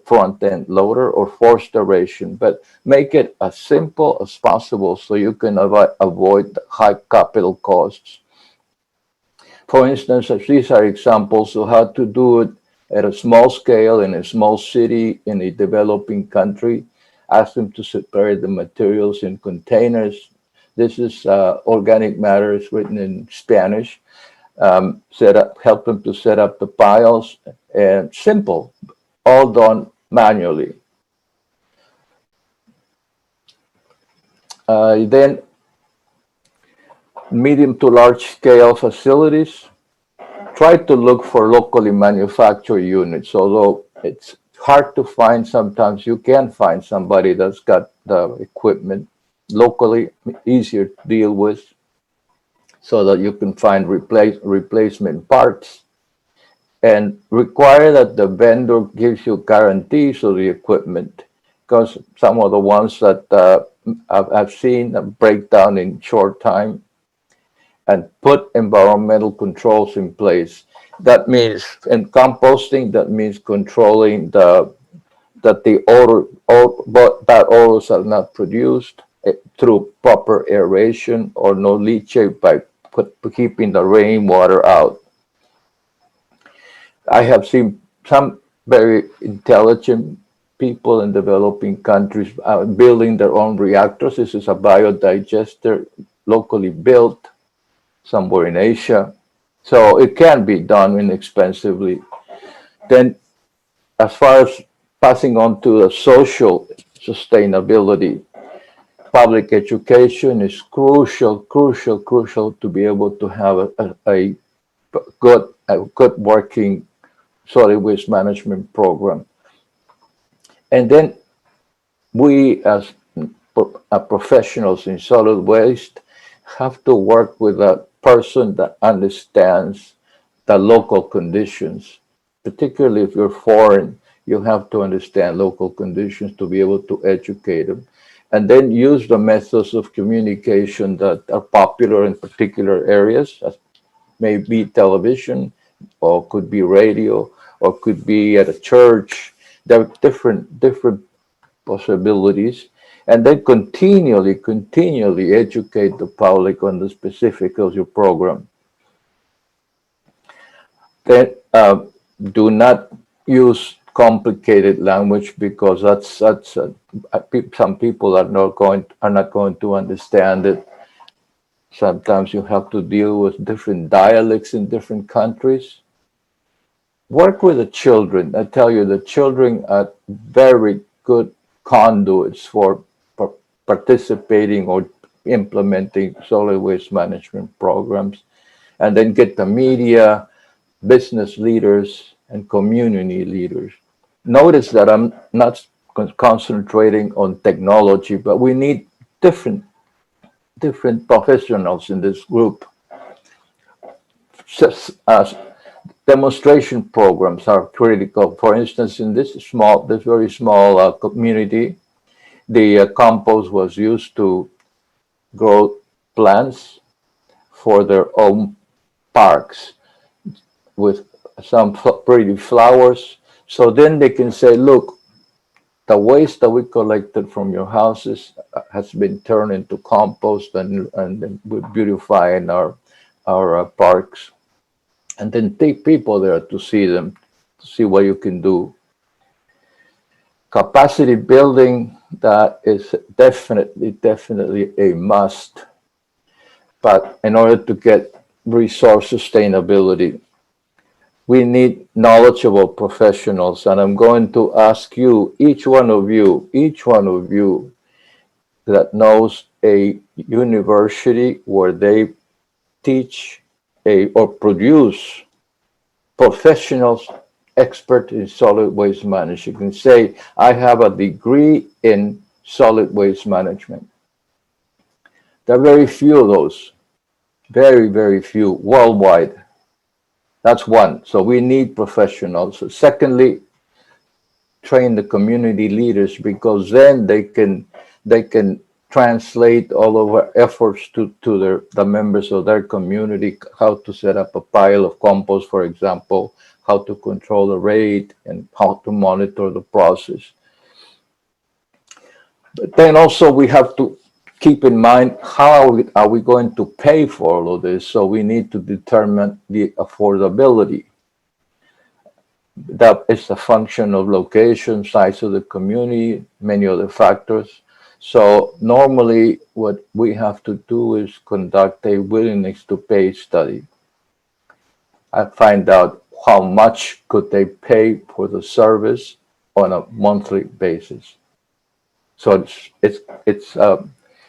front-end loader, or forced aeration, but make it as simple as possible so you can avoid high capital costs. For instance, these are examples of how to do it at a small scale in a small city in a developing country. Ask them to separate the materials in containers. This is organic matter, is written in Spanish. Help them to set up the piles, and simple, all done manually. Then medium to large scale facilities, try to look for locally manufactured units, although it's hard to find. Sometimes you can find somebody that's got the equipment locally, easier to deal with, so that you can find replacement parts, and require that the vendor gives you guarantees of the equipment, because some of the ones that I've seen break down in short time. And put environmental controls in place. That means, in composting, that means controlling that odors are not produced through proper aeration, or no leachate by keeping the rainwater out. I have seen some very intelligent people in developing countries building their own reactors. This is a biodigester locally built somewhere in Asia. So it can be done inexpensively. Then, as far as passing on to the social sustainability, public education is crucial to be able to have a good working solid waste management program. And then we as professionals in solid waste have to work with a person that understands the local conditions. Particularly if you're foreign, you have to understand local conditions to be able to educate them. And then use the methods of communication that are popular in particular areas, as maybe television, or could be radio, or could be at a church. There are different possibilities, and then continually educate the public on the specifics of your program. Then do not use complicated language, because some people are not going to understand it. Sometimes you have to deal with different dialects in different countries. Work with the children. I tell you, the children are very good conduits for participating or implementing solid waste management programs. And then get the media, business leaders, and community leaders. Notice that I'm not concentrating on technology, but we need different professionals in this group. Just as demonstration programs are critical. For instance, in this very small community, the compost was used to grow plants for their own parks with some pretty flowers. So then they can say, look, the waste that we collected from your houses has been turned into compost, and we're beautifying our parks. And then take people there to see them, to see what you can do. Capacity building, that is definitely a must. But in order to get resource sustainability, we need knowledgeable professionals. And I'm going to ask you, each one of you that knows a university where they teach or produce professionals expert in solid waste management. You can say, I have a degree in solid waste management. There are very few of those, very few worldwide. That's one. So we need professionals. Secondly, train the community leaders, because then they can translate all of our efforts to the members of their community, how to set up a pile of compost, for example, how to control the rate, and how to monitor the process. But then also we have to keep in mind, how are we going to pay for all of this? So we need to determine the affordability. That is a function of location, size of the community, many other factors. So normally what we have to do is conduct a willingness to pay study. I find out how much could they pay for the service on a monthly basis. So it's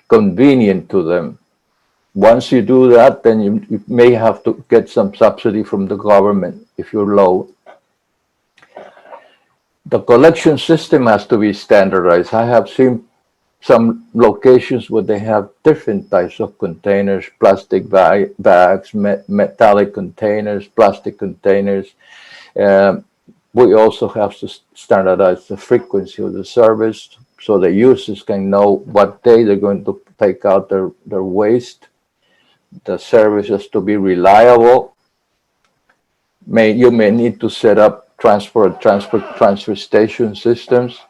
convenient to them. Once you do that, then you may have to get some subsidy from the government if you're low. The collection system has to be standardized. I have seen some locations where they have different types of containers, plastic bags, metallic containers, plastic containers. We also have to standardize the frequency of the service, so the users can know what day they're going to take out their waste. The service has to be reliable. You may need to set up transfer station systems.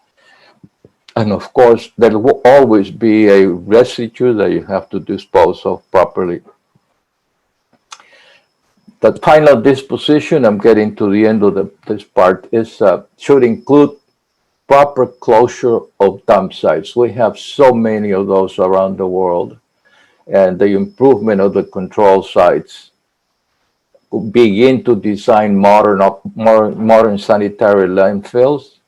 And of course, there will always be a residue that you have to dispose of properly. The final disposition, I'm getting to the end of this part, should include proper closure of dump sites. We have so many of those around the world, and the improvement of the control sites. Begin to design modern sanitary landfills.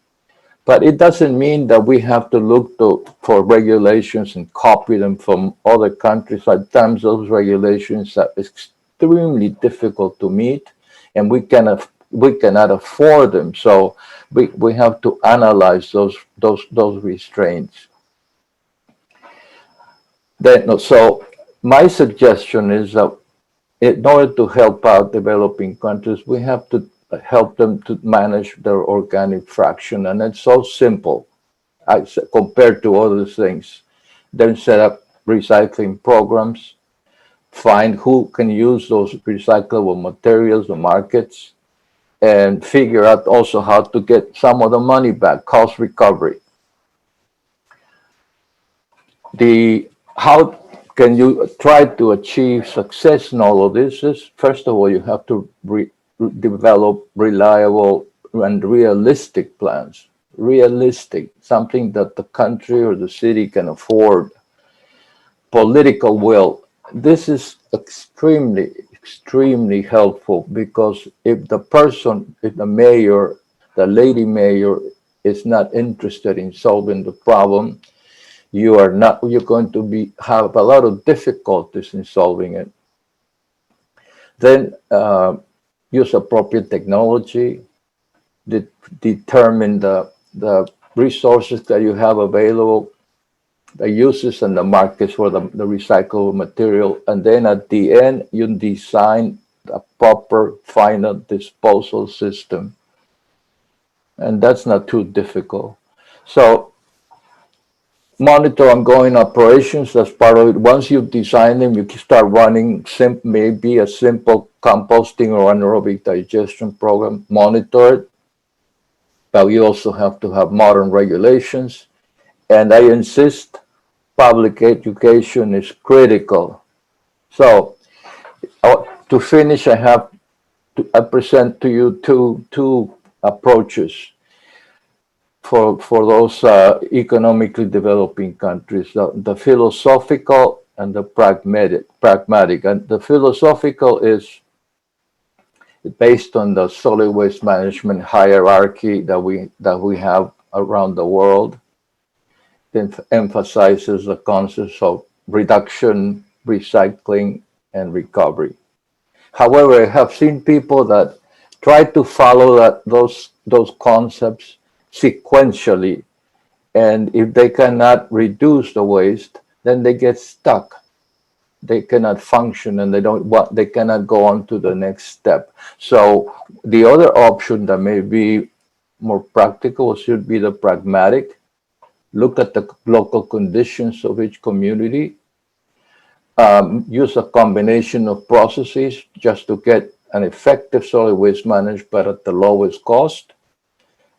But it doesn't mean that we have to look for regulations and copy them from other countries. Sometimes those regulations are extremely difficult to meet, and we cannot afford them. So we have to analyze those restraints. Then, so my suggestion is that in order to help out developing countries, we have to help them to manage their organic fraction, and it's so simple compared to other things. Then set up recycling programs, find who can use those recyclable materials, the markets, and figure out also how to get some of the money back, cost recovery. How can you try to achieve success in all of this? Is first of all, you have to develop reliable and realistic plans. Realistic, something that the country or the city can afford. Political will. This is extremely helpful, because if the mayor, the lady mayor is not interested in solving the problem, you're going to have a lot of difficulties in solving it. Then use appropriate technology, determine the resources that you have available, the uses and the markets for the recyclable material, and then at the end you design a proper final disposal system, and that's not too difficult. So monitor ongoing operations as part of it. Once you design them, you can start running maybe a simple composting or anaerobic digestion program. Monitor it, but you also have to have modern regulations. And I insist, public education is critical. So to finish, I present to you two approaches for those economically developing countries, the philosophical and the pragmatic. And the philosophical is based on the solid waste management hierarchy that we have around the world. It emphasizes the concepts of reduction, recycling, and recovery. However, I have seen people that try to follow those concepts sequentially, and if they cannot reduce the waste, then they get stuck. They cannot function, and they cannot go on to the next step. So the other option that may be more practical should be the pragmatic. Look at the local conditions of each community. Use a combination of processes just to get an effective solid waste management at the lowest cost.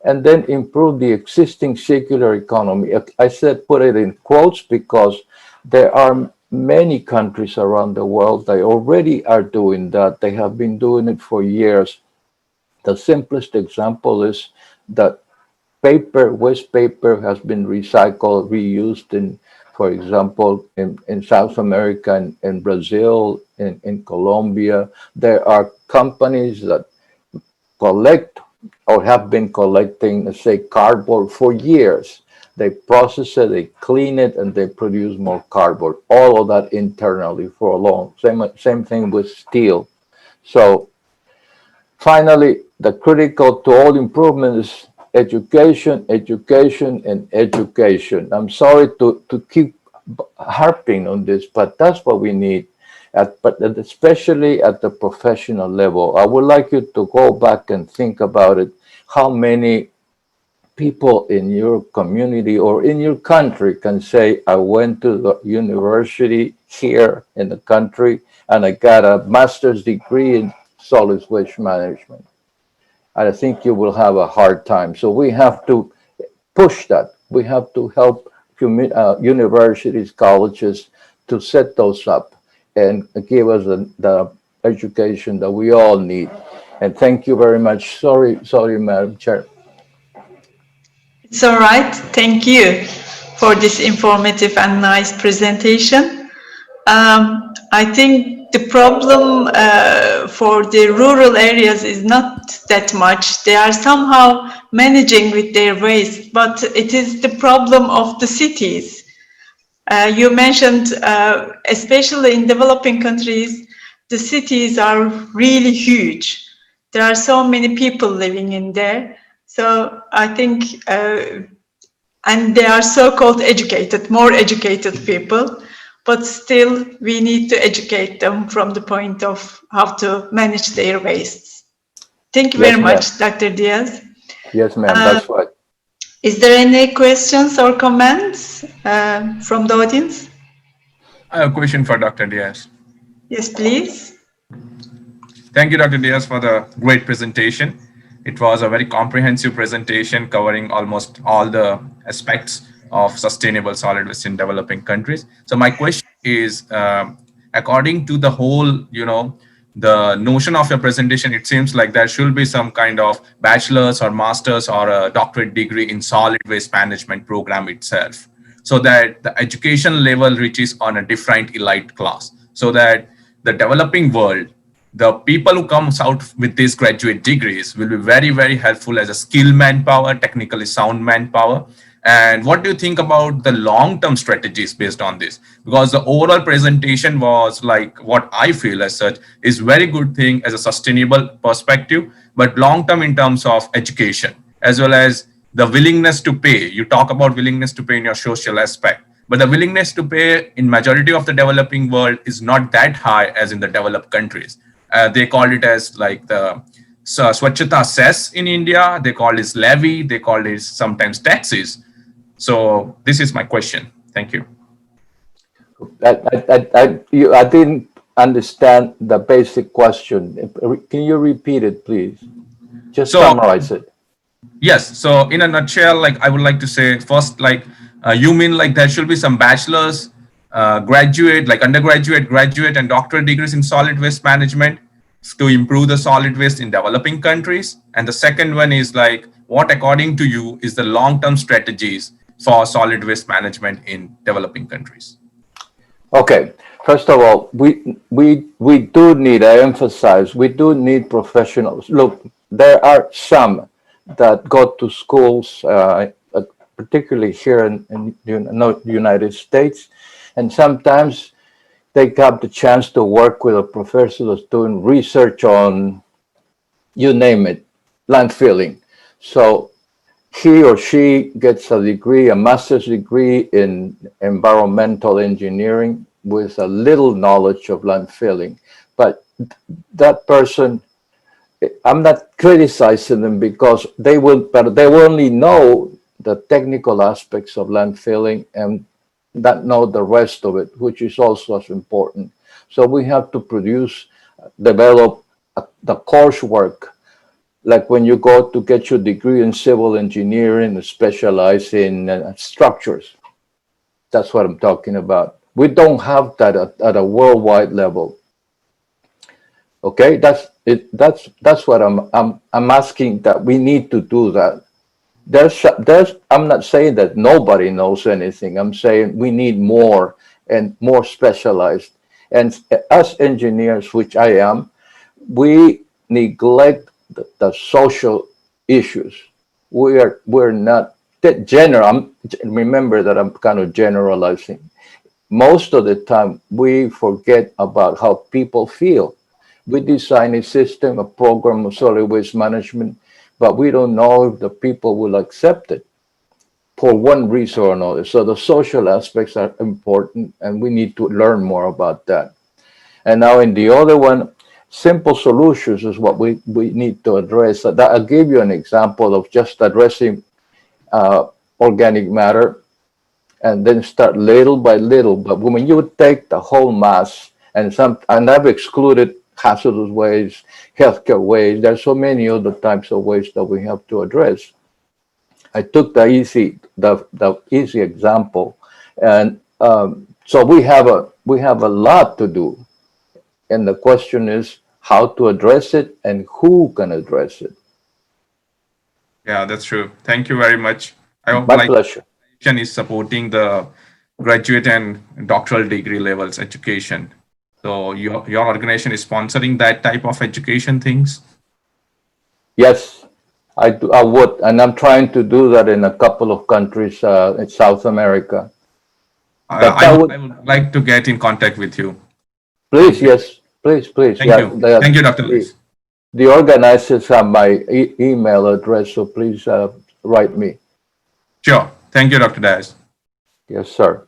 And then improve the existing circular economy. I said put it in quotes because there are many countries around the world that already are doing that. They have been doing it for years. The simplest example is that waste paper has been recycled, reused for example, in South America, in Brazil, in Colombia. There are companies that collect or have been collecting, let's say, cardboard for years. They process it, they clean it, and they produce more cardboard. All of that internally for a long. Same thing with steel. So finally, the critical to all improvements is education, education, and education. I'm sorry to keep harping on this, but that's what we need. But especially at the professional level. I would like you to go back and think about it. How many people in your community or in your country can say, I went to the university here in the country and I got a master's degree in solid waste management? I think you will have a hard time. So we have to push that. We have to help universities, colleges to set those up and give us the education that we all need. And thank you very much. Sorry, Madam Chair. It's all right. Thank you for this informative and nice presentation. I think the problem for the rural areas is not that much. They are somehow managing with their waste, but it is the problem of the cities. You mentioned, especially in developing countries, the cities are really huge. There are so many people living in there. So I think, and they are so-called educated, more educated people, but still we need to educate them from the point of how to manage their wastes. Thank you Yes, very ma'am. much, Dr. Diaz. Yes, ma'am. That's right. Is there any questions or comments from the audience? I have a question for Dr. Diaz. Yes, please. Thank you, Dr. Diaz, for the great presentation. It was a very comprehensive presentation covering almost all the aspects of sustainable solid waste in developing countries. So my question is, according to the whole, the notion of your presentation, it seems like there should be some kind of bachelor's or master's or a doctorate degree in solid waste management program itself, so that the education level reaches on a different elite class, so that the developing world, the people who comes out with these graduate degrees will be very, very helpful as a skilled manpower, technically sound manpower. And what do you think about the long-term strategies based on this? Because the overall presentation was like, what I feel as such is very good thing as a sustainable perspective, but long-term in terms of education, as well as the willingness to pay. You talk about willingness to pay in your social aspect, but the willingness to pay in majority of the developing world is not that high as in the developed countries. They call it as like the Swachhata cess in India. They call it levy. They call it sometimes taxes. So this is my question. Thank you. I didn't understand the basic question. Can you repeat it, please? Just summarize it. Yes. So in a nutshell, like I would like to say first, like you mean like there should be some bachelor's, graduate, like undergraduate, graduate, and doctorate degrees in solid waste management to improve the solid waste in developing countries. And the second one is like, what according to you is the long-term strategies for solid waste management in developing countries? Okay. First of all, we do need, I emphasize, we do need professionals. Look, there are some that go to schools, particularly here in the United States, and sometimes they have the chance to work with a professor that's doing research on, you name it, landfilling. So he or she gets a degree, a master's degree in environmental engineering with a little knowledge of landfilling. But that person, I'm not criticizing them because they will only know the technical aspects of landfilling and not know the rest of it, which is also as important. So we have to develop the coursework. Like when you go to get your degree in civil engineering, specialize in structures. That's what I'm talking about. We don't have that at a worldwide level. Okay, that's it. That's what I'm asking, that we need to do that. I'm not saying that nobody knows anything. I'm saying we need more and more specialized. And as engineers, which I am, we neglect the social issues. We're not that general. Remember that I'm kind of generalizing. Most of the time, we forget about how people feel. We design a system, a program of solid waste management, but we don't know if the people will accept it for one reason or another. So the social aspects are important, and we need to learn more about that. And now in the other one, simple solutions is what we need to address. I'll give you an example of just addressing organic matter, and then start little by little. But when you take the whole mass, and I've excluded hazardous waste, healthcare waste, there's so many other types of waste that we have to address. I took the easy example, and so we have a lot to do, and the question is how to address it and who can address it. Yeah, that's true. Thank you very much. I hope My pleasure. is supporting the graduate and doctoral degree levels education. So your organization is sponsoring that type of education things? Yes, I would, and I'm trying to do that in a couple of countries in South America. But I that would, would, I would like to get in contact with you. please, yes, please, Thank yeah. you. Thank you, Dr. Lewis. The organizers have my email address, so please write me. Sure. Thank you, Dr. Diaz. Yes, sir.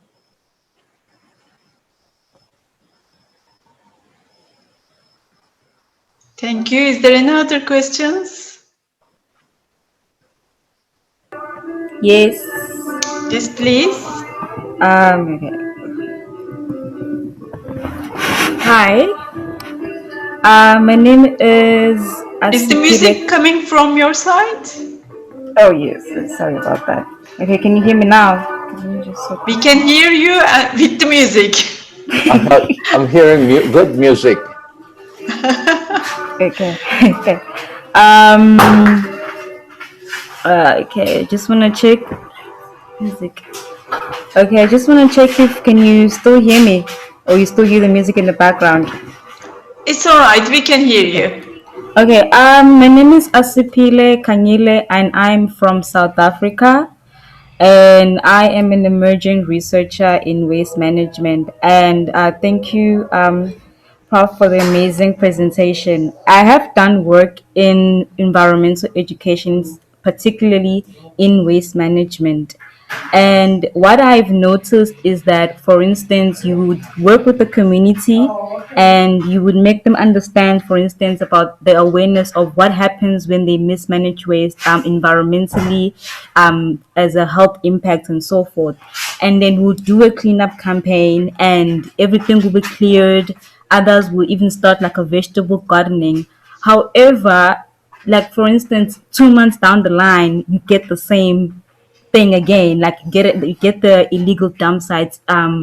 Thank you. Is there any other questions? Yes. Yes, please. Okay. Hi. My name is Is the Asipile. music coming from your side? Oh yes. Sorry about that. Okay, can you hear me now? We can hear you with the music. I'm hearing good music. Okay. Okay. Okay. Just wanna check music. Okay, I just wanna check if can you still hear me, or you still hear the music in the background? It's all right. We can hear you. Okay. My name is Asipile Kanyile, and I'm from South Africa. And I am an emerging researcher in waste management. And thank you, Prof, for the amazing presentation. I have done work in environmental education, particularly in waste management. And what I've noticed is that, for instance, you would work with the community and you would make them understand, for instance, about the awareness of what happens when they mismanage waste environmentally, as a health impact and so forth. And then we'll do a cleanup campaign and everything will be cleared. Others will even start like a vegetable gardening. However, like for instance, 2 months down the line, you get the same thing again, like you get the illegal dump sites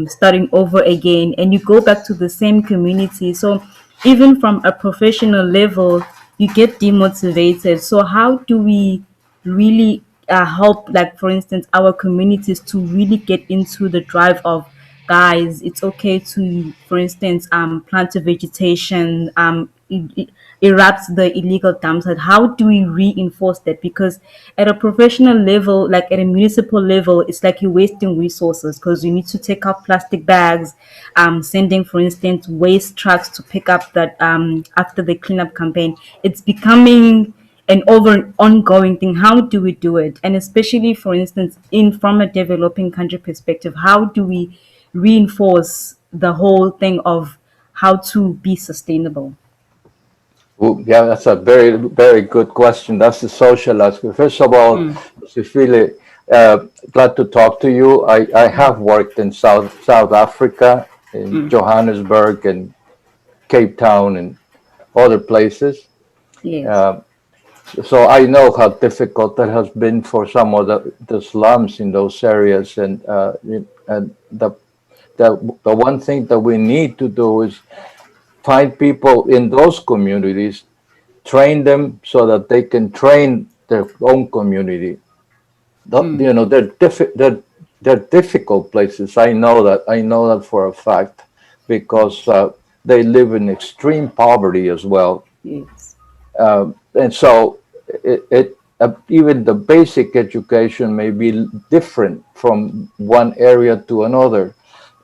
starting over again, and you go back to the same community. So even from a professional level, you get demotivated. So how do we really help, like for instance, our communities to really get into the drive of, guys, it's okay to, for instance, plant a vegetation, erupts the illegal dump site? How do we reinforce that? Because at a professional level, like at a municipal level, it's like you're wasting resources because you need to take out plastic bags, sending, for instance, waste trucks to pick up that after the cleanup campaign. It's becoming an ongoing thing. How do we do it? And especially, for instance, in from a developing country perspective, how do we reinforce the whole thing of how to be sustainable? Well, yeah, that's a very good question. That's the social aspect. First of all, Cecilia, glad to talk to you. I have worked in South Africa, in Johannesburg and Cape Town and other places. Yes. So I know how difficult that has been for some of the slums in those areas. And the one thing that we need to do is find people in those communities, train them so that they can train their own community. You know, they're difficult places. I know that for a fact, because they live in extreme poverty as well. Yes. And so even the basic education may be different from one area to another,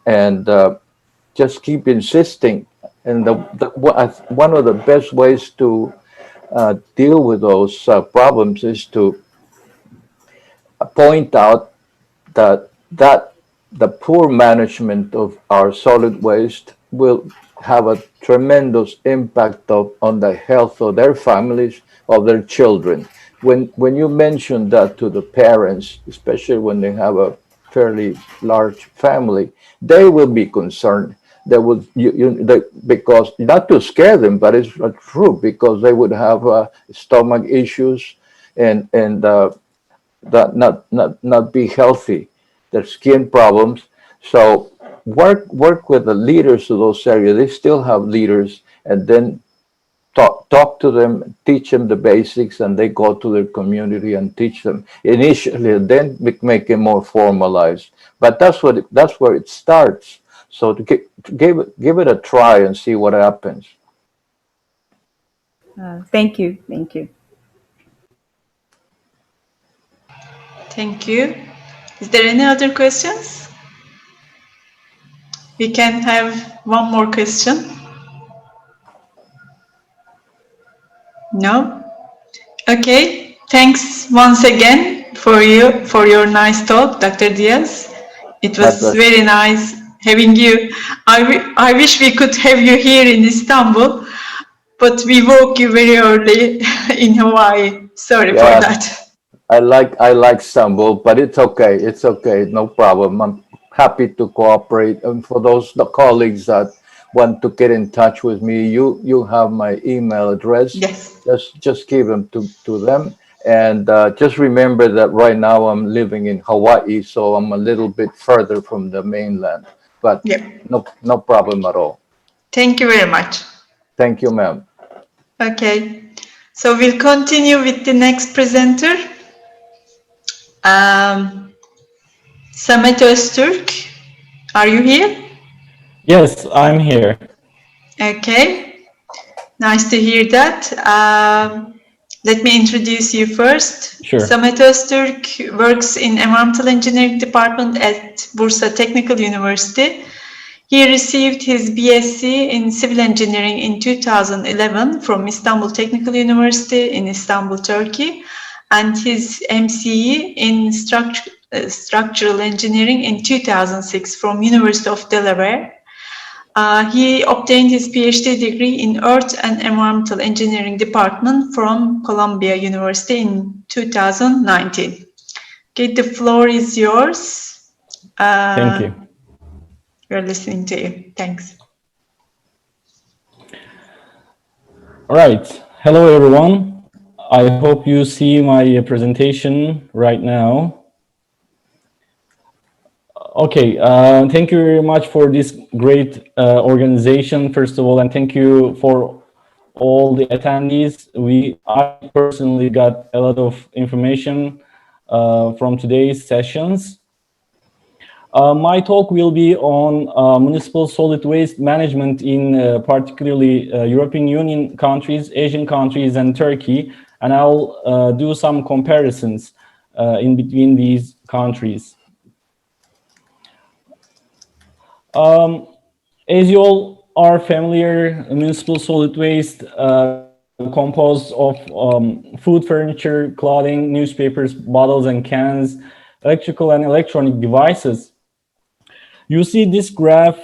and just keep insisting. And one of the best ways to deal with those problems is to point out that the poor management of our solid waste will have a tremendous impact on the health of their families, of their children. When you mention that to the parents, especially when they have a fairly large family, they will be concerned. They will, because not to scare them, but it's true, because they would have stomach issues and that not be healthy, their skin problems. So work with the leaders of those areas. They still have leaders, and then talk to them, teach them the basics, and they go to their community and teach them initially, then make it more formalized. But that's where it starts. So to give it a try and see what happens. Thank you. Thank you. Thank you. Is there any other questions? We can have one more question. No? Okay. Thanks once again for your nice talk, Dr. Diaz. It was very nice having you. I wish we could have you here in Istanbul, but we woke you very early in Hawaii. Sorry for that. I like Istanbul, but it's okay. It's okay. No problem. I'm happy to cooperate. And for the colleagues that want to get in touch with me, you have my email address. Yes. Just give them to them. And just remember that right now I'm living in Hawaii, so I'm a little bit further from the mainland. But no problem at all. Thank you very much. Thank you, ma'am. Okay. So we'll continue with the next presenter. Samet Ozturk, are you here? Yes, I'm here. Okay, nice to hear that. Let me introduce you first. Sure. Samet Ozturk works in Environmental Engineering Department at Bursa Technical University. He received his BSc in Civil Engineering in 2011 from Istanbul Technical University in Istanbul, Turkey, and his MCE in Structural Engineering in 2006 from University of Delaware. He obtained his PhD degree in Earth and Environmental Engineering Department from Columbia University in 2019. Okay, the floor is yours. Thank you. We're listening to you. Thanks. All right. Hello, everyone. I hope you see my presentation right now. Okay. Thank you very much for this great organization, first of all, and thank you for all the attendees. I personally got a lot of information from today's sessions. My talk will be on municipal solid waste management in particularly European Union countries, Asian countries, and Turkey, and I'll do some comparisons in between these countries. As you all are familiar, municipal solid waste composed of food, furniture, clothing, newspapers, bottles and cans, electrical and electronic devices. You see this graph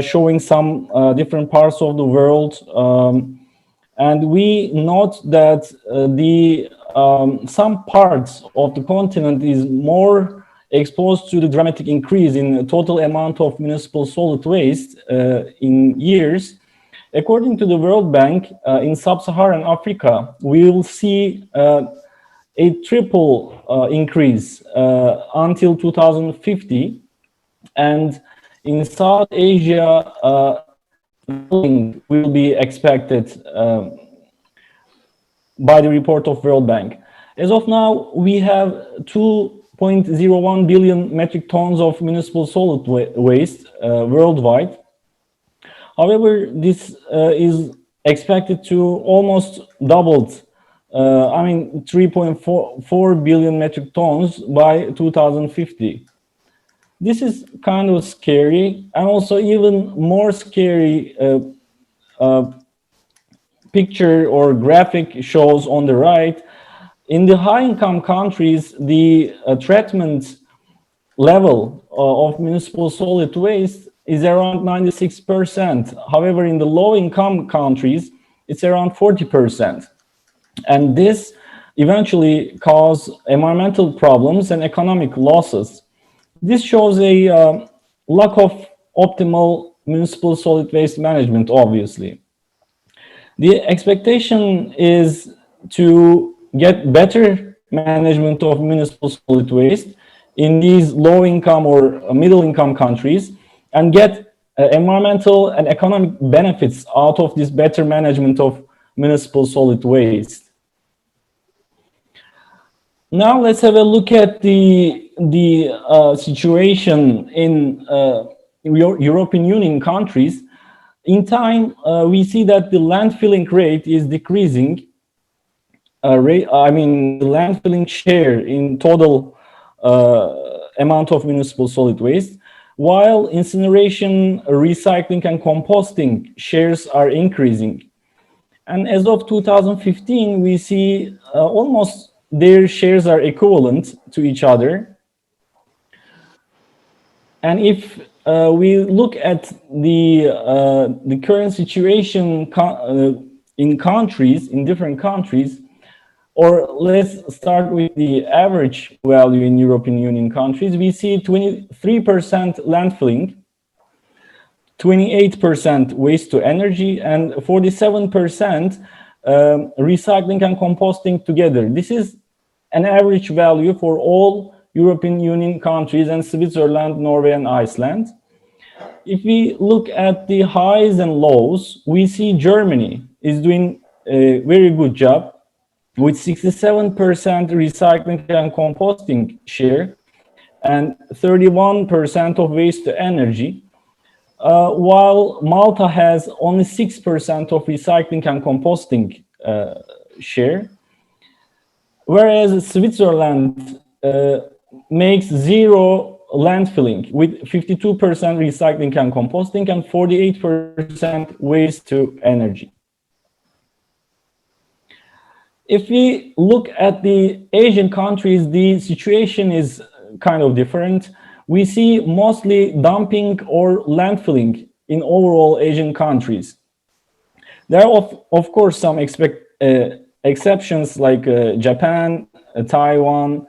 showing some different parts of the world, and we note that some parts of the continent is more exposed to the dramatic increase in the total amount of municipal solid waste in years. According to the World Bank, in sub-Saharan Africa, we will see a triple increase until 2050, and in South Asia, will be expected by the report of World Bank. As of now, we have 2.01 billion metric tons of municipal solid waste worldwide. However, this is expected to almost double, 3.4 billion metric tons by 2050. This is kind of scary, and also even more scary picture or graphic shows on the right. In the high-income countries, the treatment level of municipal solid waste is around 96%. However, in the low-income countries, it's around 40%. And this eventually causes environmental problems and economic losses. This shows a lack of optimal municipal solid waste management, obviously. The expectation is to get better management of municipal solid waste in these low-income or middle-income countries and get environmental and economic benefits out of this better management of municipal solid waste. Now let's have a look at the situation in European Union countries, in time, we see that the landfilling rate is decreasing. The landfilling share in total amount of municipal solid waste, while incineration, recycling, and composting shares are increasing. And as of 2015, we see almost their shares are equivalent to each other. And if we look at the current situation in countries, in different countries, or let's start with the average value in European Union countries, we see 23% landfilling, 28% waste to energy, and 47% recycling and composting together. This is an average value for all European Union countries and Switzerland, Norway, and Iceland. If we look at the highs and lows, we see Germany is doing a very good job with 67% recycling and composting share and 31% of waste to energy, while Malta has only 6% of recycling and composting share, whereas Switzerland makes zero landfilling with 52% recycling and composting and 48% waste to energy. If we look at the Asian countries, the situation is kind of different. We see mostly dumping or landfilling in overall Asian countries. There are, of course, some exceptions like Japan, Taiwan,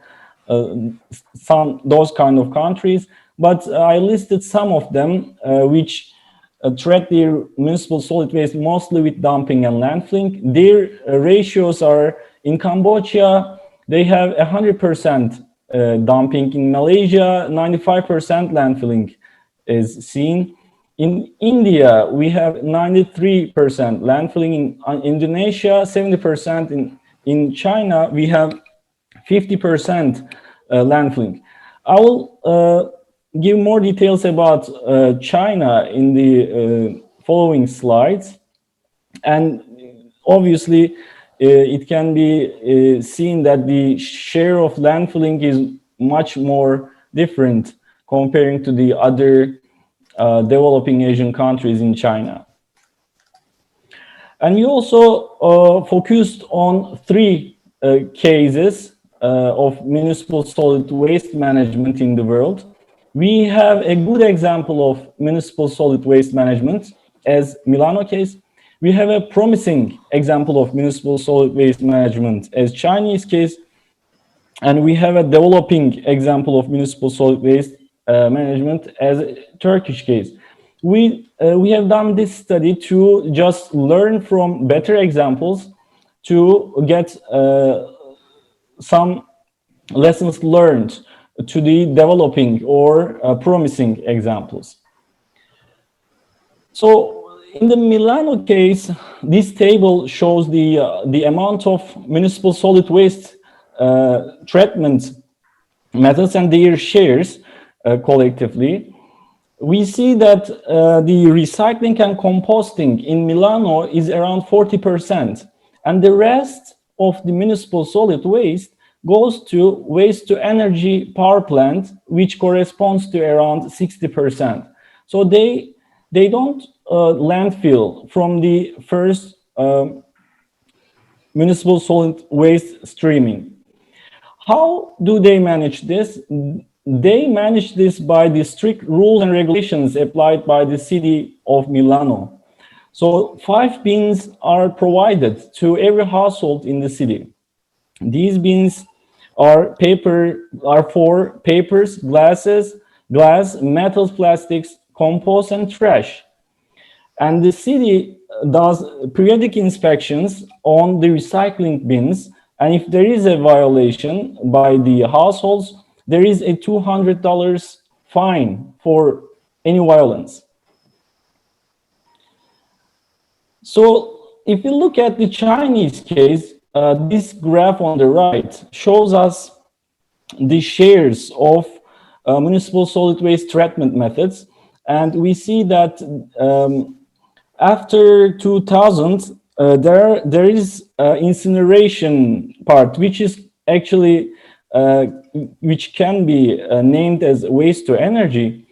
those kind of countries, but I listed some of them which treat their municipal solid waste mostly with dumping and landfilling. Their ratios are in Cambodia, they have 100% dumping. In Malaysia, 95% landfilling is seen. In India, we have 93% landfilling. In Indonesia, 70%. In China, we have 50% landfilling. I will give more details about China in the following slides. And obviously, it can be seen that the share of landfilling is much more different comparing to the other developing Asian countries in China. And we also focused on three cases of municipal solid waste management in the world. We have a good example of municipal solid waste management as Milano case. We have a promising example of municipal solid waste management as Chinese case. And we have a developing example of municipal solid waste management as a Turkish case. We have done this study to just learn from better examples to get some lessons learned to the developing or promising examples. So in the Milano case, this table shows the amount of municipal solid waste treatment methods and their shares collectively. We see that the recycling and composting in Milano is around 40%, and the rest of the municipal solid waste goes to waste to energy power plant, which corresponds to around 60%. So they don't landfill from the first municipal solid waste streaming. How do they manage this? They manage this by the strict rules and regulations applied by the city of Milano. So 5 bins are provided to every household in the city. These bins are for papers, glass, metals, plastics, compost, and trash. And the city does periodic inspections on the recycling bins. And if there is a violation by the households, there is a $200 fine for any violence. So if you look at the Chinese case, this graph on the right shows us the shares of municipal solid waste treatment methods. And we see that after 2000, there is incineration part, which is actually which can be named as waste to energy,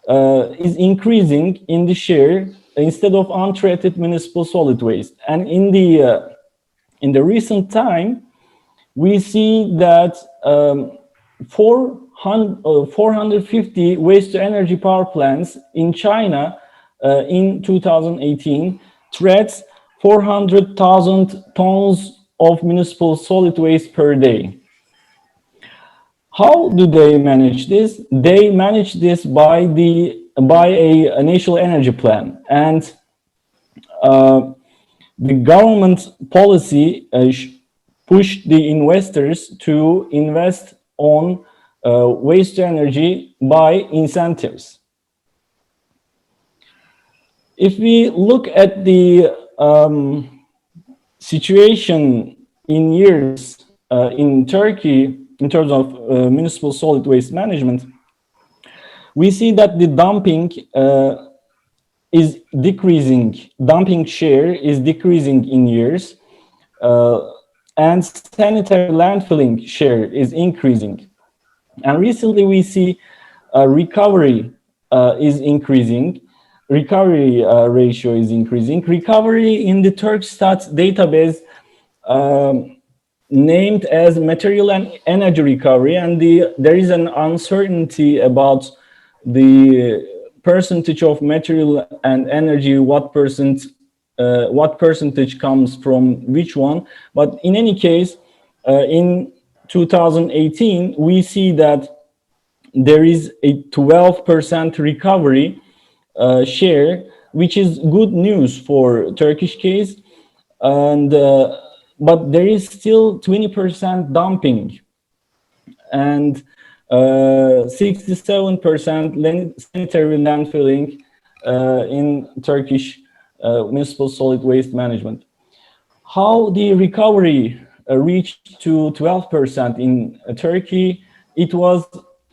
is increasing in the share instead of untreated municipal solid waste. And in the recent time, we see that 450 waste to energy power plants in China in 2018 treats 400,000 tons of municipal solid waste per day. How do they manage this? They manage this by a national energy plan, and the government policy push the investors to invest on waste to energy by incentives. If we look at the situation in years in Turkey in terms of municipal solid waste management, we see that the dumping is decreasing. Dumping share is decreasing in years, and sanitary landfilling share is increasing. And recently we see recovery is increasing. Recovery ratio is increasing. Recovery in the Turkstat database named as material and energy recovery, and there is an uncertainty about the percentage of material and energy, what percentage comes from which one. But in any case, in 2018, we see that there is a 12% recovery share, which is good news for Turkish case, and but there is still 20% dumping and 67% sanitary landfilling in Turkish municipal solid waste management. How the recovery reached to 12% in Turkey? It was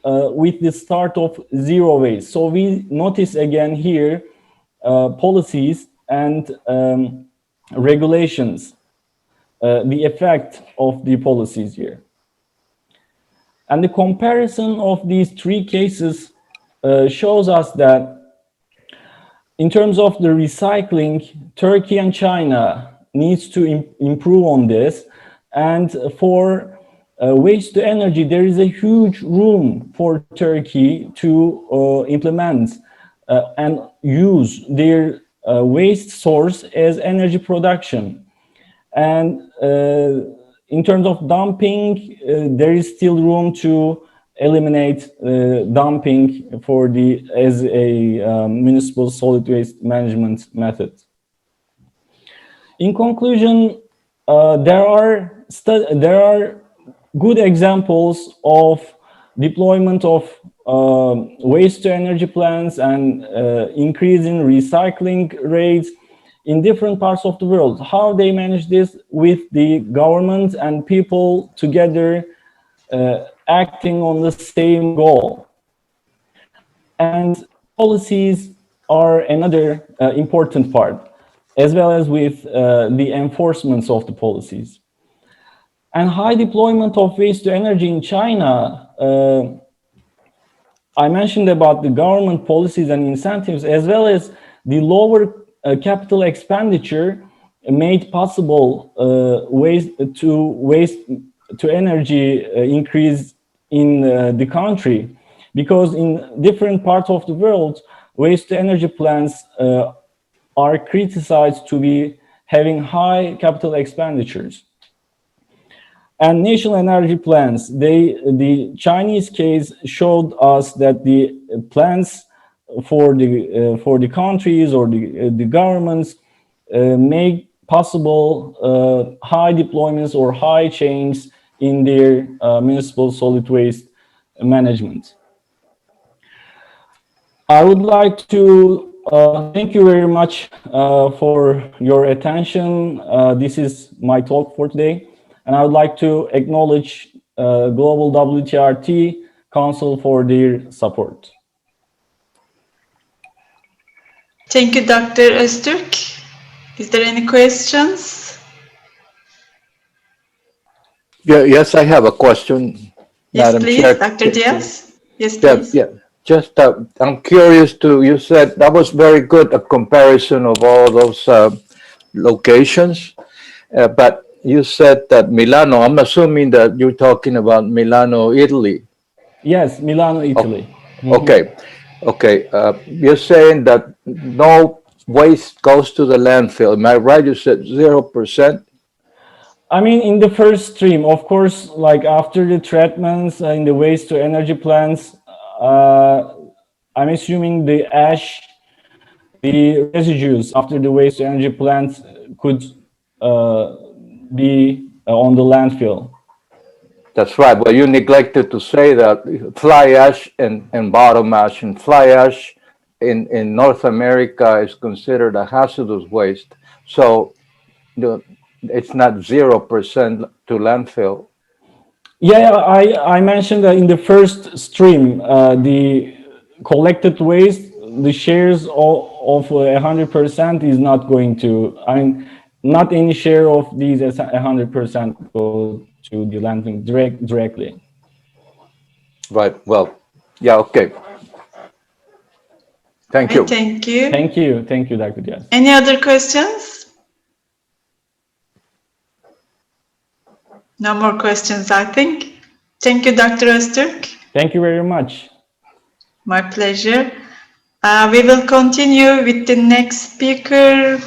with the start of zero waste. So we notice again here policies and regulations, the effect of the policies here. And the comparison of these three cases shows us that in terms of the recycling, Turkey and China needs to improve on this. And for waste to energy, there is a huge room for Turkey to implement and use their waste source as energy production. And in terms of dumping, there is still room to eliminate dumping for as a municipal solid waste management method. In conclusion, there are good examples of deployment of waste to energy plants and increase in recycling rates in different parts of the world. How they manage this with the government and people together acting on the same goal. And policies are another important part, as well as with the enforcements of the policies. And high deployment of waste to energy in China, I mentioned about the government policies and incentives, as well as the lower capital expenditure made possible waste to energy increase in the country, because in different parts of the world, waste to energy plants are criticized to be having high capital expenditures. And national energy plans, the Chinese case showed us that the plans for the countries or the governments make possible high deployments or high change in their municipal solid waste management. I would like to thank you very much for your attention. This is my talk for today. And I would like to acknowledge Global WTRT Council for their support. Thank you, Dr. Ozturk. Is there any questions? Yeah, yes, I have a question, Yes, Madam please, Chair. Dr. Diaz. Yes, Yeah, please. yeah. Just, I'm curious you said that was very good, a comparison of all those locations. But you said that Milano, I'm assuming that you're talking about Milano, Italy. Yes, Milano, Italy. Okay, okay. You're saying that no waste goes to the landfill. Am I right? You said 0%? I mean, in the first stream, of course, like after the treatments in the waste to energy plants, I'm assuming the ash, the residues after the waste to energy plants could be on the landfill. That's right. Well, you neglected to say that fly ash and bottom ash and fly ash in North America is considered a hazardous waste. So it's not 0% to landfill. Yeah, I mentioned that in the first stream, the collected waste, the shares of 100% is not going to, I mean, not any share of these 100% go to the landfill directly. Right. Well, yeah, okay. Thank you. Thank you. Thank you. Thank you, Dr. Diaz. Any other questions? No more questions, I think. Thank you, Dr. Ozturk. Thank you very much. My pleasure. We will continue with the next speaker,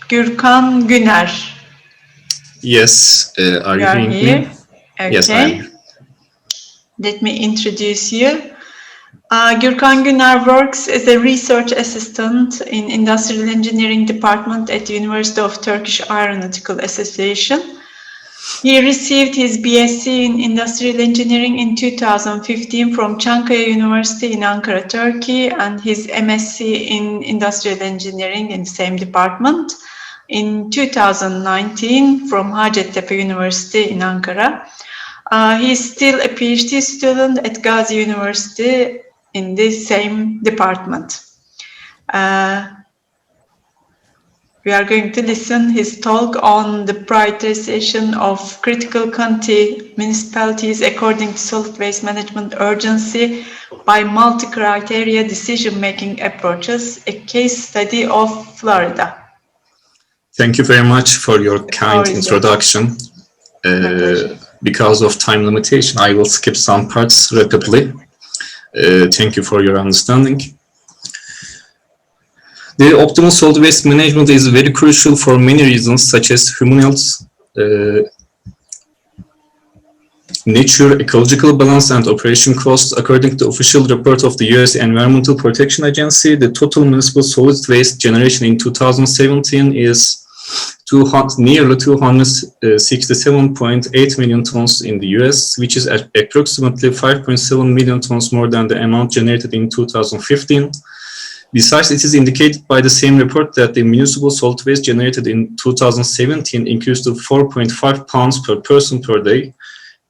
Gürkan Güner. Yes, are you hearing me? Okay. Yes, I am. Let me introduce you. Gürkan Güner works as a research assistant in Industrial Engineering Department at the University of Turkish Aeronautical Association. He received his BSc in Industrial Engineering in 2015 from Çankaya University in Ankara, Turkey, and his MSc in Industrial Engineering in the same department in 2019 from Hacettepe University in Ankara. He is still a PhD student at Gazi University in the same department. We are going to listen his talk on the prioritization of critical county municipalities according to solid waste management urgency by multi-criteria decision-making approaches, a case study of Florida. Thank you very much for your kind introduction. Because of time limitation, I will skip some parts rapidly. Thank you for your understanding. The optimal solid waste management is very crucial for many reasons, such as human health, nature, ecological balance, and operation costs. According to the official report of the US Environmental Protection Agency, the total municipal solid waste generation in 2017 is nearly 267.8 million tons in the US, which is approximately 5.7 million tons more than the amount generated in 2015. Besides, it is indicated by the same report that the municipal solid waste generated in 2017 increased to 4.5 pounds per person per day.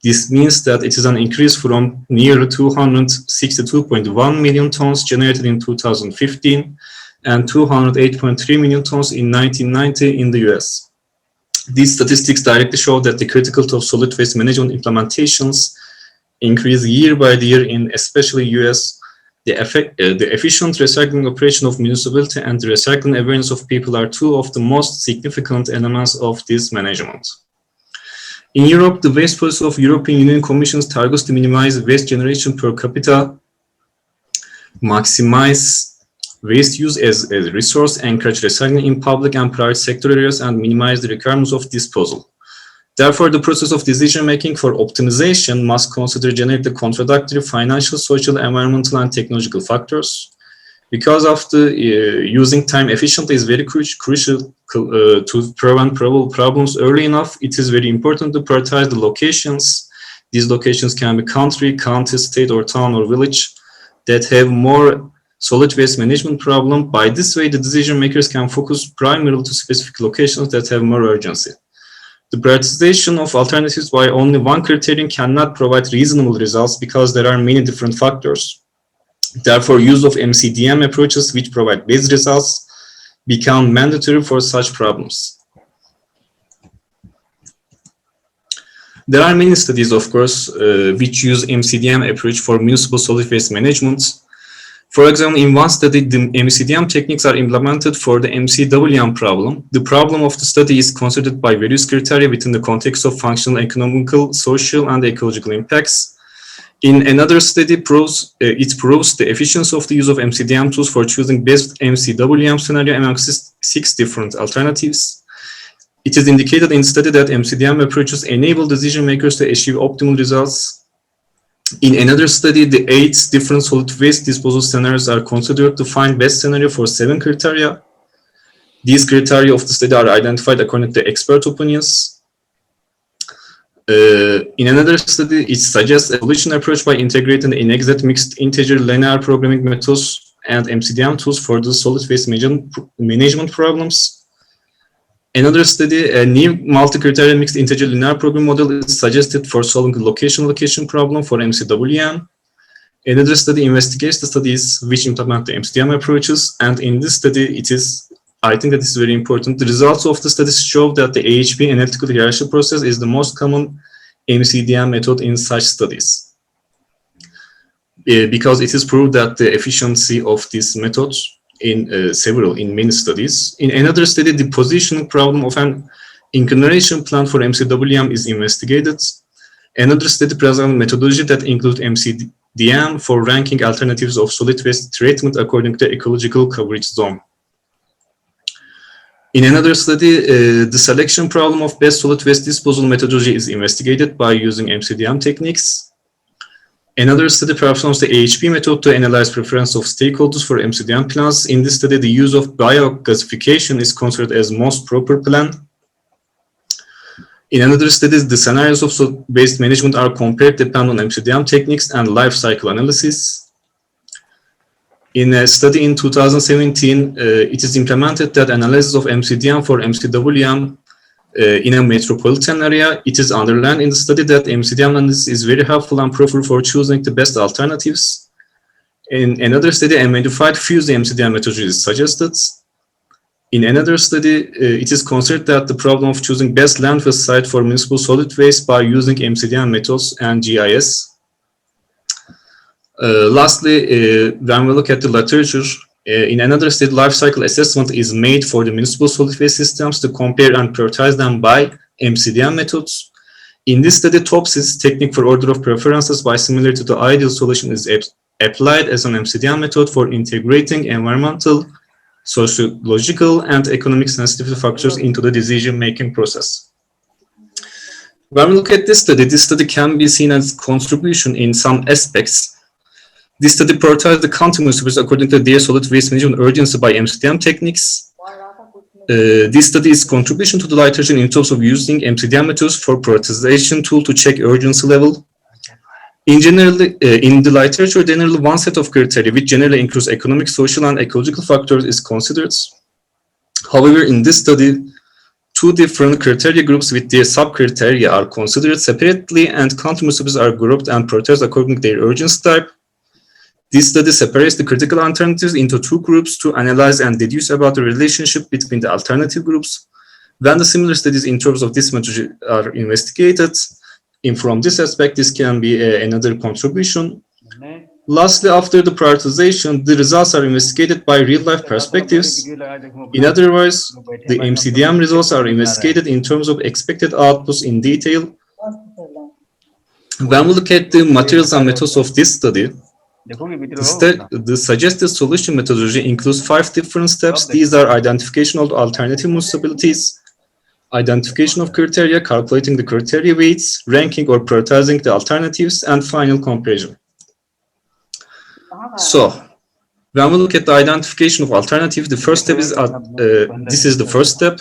This means that it is an increase from nearly 262.1 million tons generated in 2015 and 208.3 million tons in 1990 in the US. These statistics directly show that the criticality of solid waste management implementations increase year by year in especially US. The efficient recycling operation of municipality and the recycling awareness of people are two of the most significant elements of this management. In Europe, the waste policy of European Union Commission targets to minimize waste generation per capita, maximize waste use as a resource, encourage recycling in public and private sector areas, and minimize the requirements of disposal. Therefore, the process of decision-making for optimization must consider generally the contradictory financial, social, environmental, and technological factors. Because of the using time efficiently is very crucial to prevent probable problems early enough, it is very important to prioritize the locations. These locations can be country, county, state, or town, or village that have more solid waste management problem. By this way, the decision makers can focus primarily to specific locations that have more urgency. The prioritization of alternatives by only one criterion cannot provide reasonable results because there are many different factors. Therefore, use of MCDM approaches which provide base results become mandatory for such problems. There are many studies, of course, which use MCDM approach for municipal solid waste management. For example, in one study, the MCDM techniques are implemented for the MCWM problem. The problem of the study is considered by various criteria within the context of functional, economical, social, and ecological impacts. In another study, it proves the efficiency of the use of MCDM tools for choosing best MCWM scenario among 6 different alternatives. It is indicated in the study that MCDM approaches enable decision makers to achieve optimal results. In another study, the 8 different solid waste disposal scenarios are considered to find best scenario for 7 criteria. These criteria of the study are identified according to expert opinions. In another study, it suggests a solution approach by integrating the inexact mixed integer linear programming methods and MCDM tools for the solid waste management problems. Another study, a new multi-criteria mixed integer linear programming model is suggested for solving the location problem for MCWM. Another study investigates the studies which implement the MCDM approaches, and in this study, I think that this is very important. The results of the studies show that the AHP analytical hierarchy process is the most common MCDM method in such studies, because it is proved that the efficiency of this method in many studies. In another study, the positioning problem of an incineration plant for MCWM is investigated. Another study presents methodology that includes MCDM for ranking alternatives of solid waste treatment according to ecological coverage zone. In another study, the selection problem of best solid waste disposal methodology is investigated by using MCDM techniques. Another study performs the AHP method to analyze preference of stakeholders for MCDM plans. In this study, the use of biogasification is considered as most proper plan. In another study, the scenarios of solid waste management are compared depending on MCDM techniques and life cycle analysis. In a study in 2017, it is implemented that analysis of MCDM for MCWM in a metropolitan area. It is underlined in the study that MCDM analysis is very helpful and preferred for choosing the best alternatives. In another study, a modified fused MCDM methodology is suggested. In another study, it is considered that the problem of choosing best landfill site for municipal solid waste by using MCDM methods and GIS. Lastly, when we look at the literature, in another study, life cycle assessment is made for the municipal solid waste systems to compare and prioritize them by MCDM methods. In this study, TOPSIS technique for order of preferences by similarity to the ideal solution is applied as an MCDM method for integrating environmental, sociological, and economic sensitivity factors into the decision-making process. When we look at this study can be seen as contribution in some aspects. This study prioritized the country municipalities according to their solid waste management urgency by MCDM techniques. This study is contribution to the literature in terms of using MCDM methods for prioritization tool to check urgency level. In general, in the literature, generally one set of criteria, which generally includes economic, social, and ecological factors, is considered. However, in this study, 2 different criteria groups with their sub-criteria are considered separately, and country municipalities are grouped and prioritized according to their urgency type. This study separates the critical alternatives into 2 groups to analyze and deduce about the relationship between the alternative groups. When the similar studies in terms of this methodology are investigated, from this aspect, this can be another contribution. Lastly, after the prioritization, the results are investigated by real-life perspectives. In other words, the MCDM results are investigated in terms of expected outputs in detail. When we look at the materials and methods of this study, the suggested solution methodology includes 5 different steps. These are identification of alternative municipalities, identification of criteria, calculating the criteria weights, ranking or prioritizing the alternatives, and final comparison. So, when we look at the identification of alternatives, the first step is, this is the first step.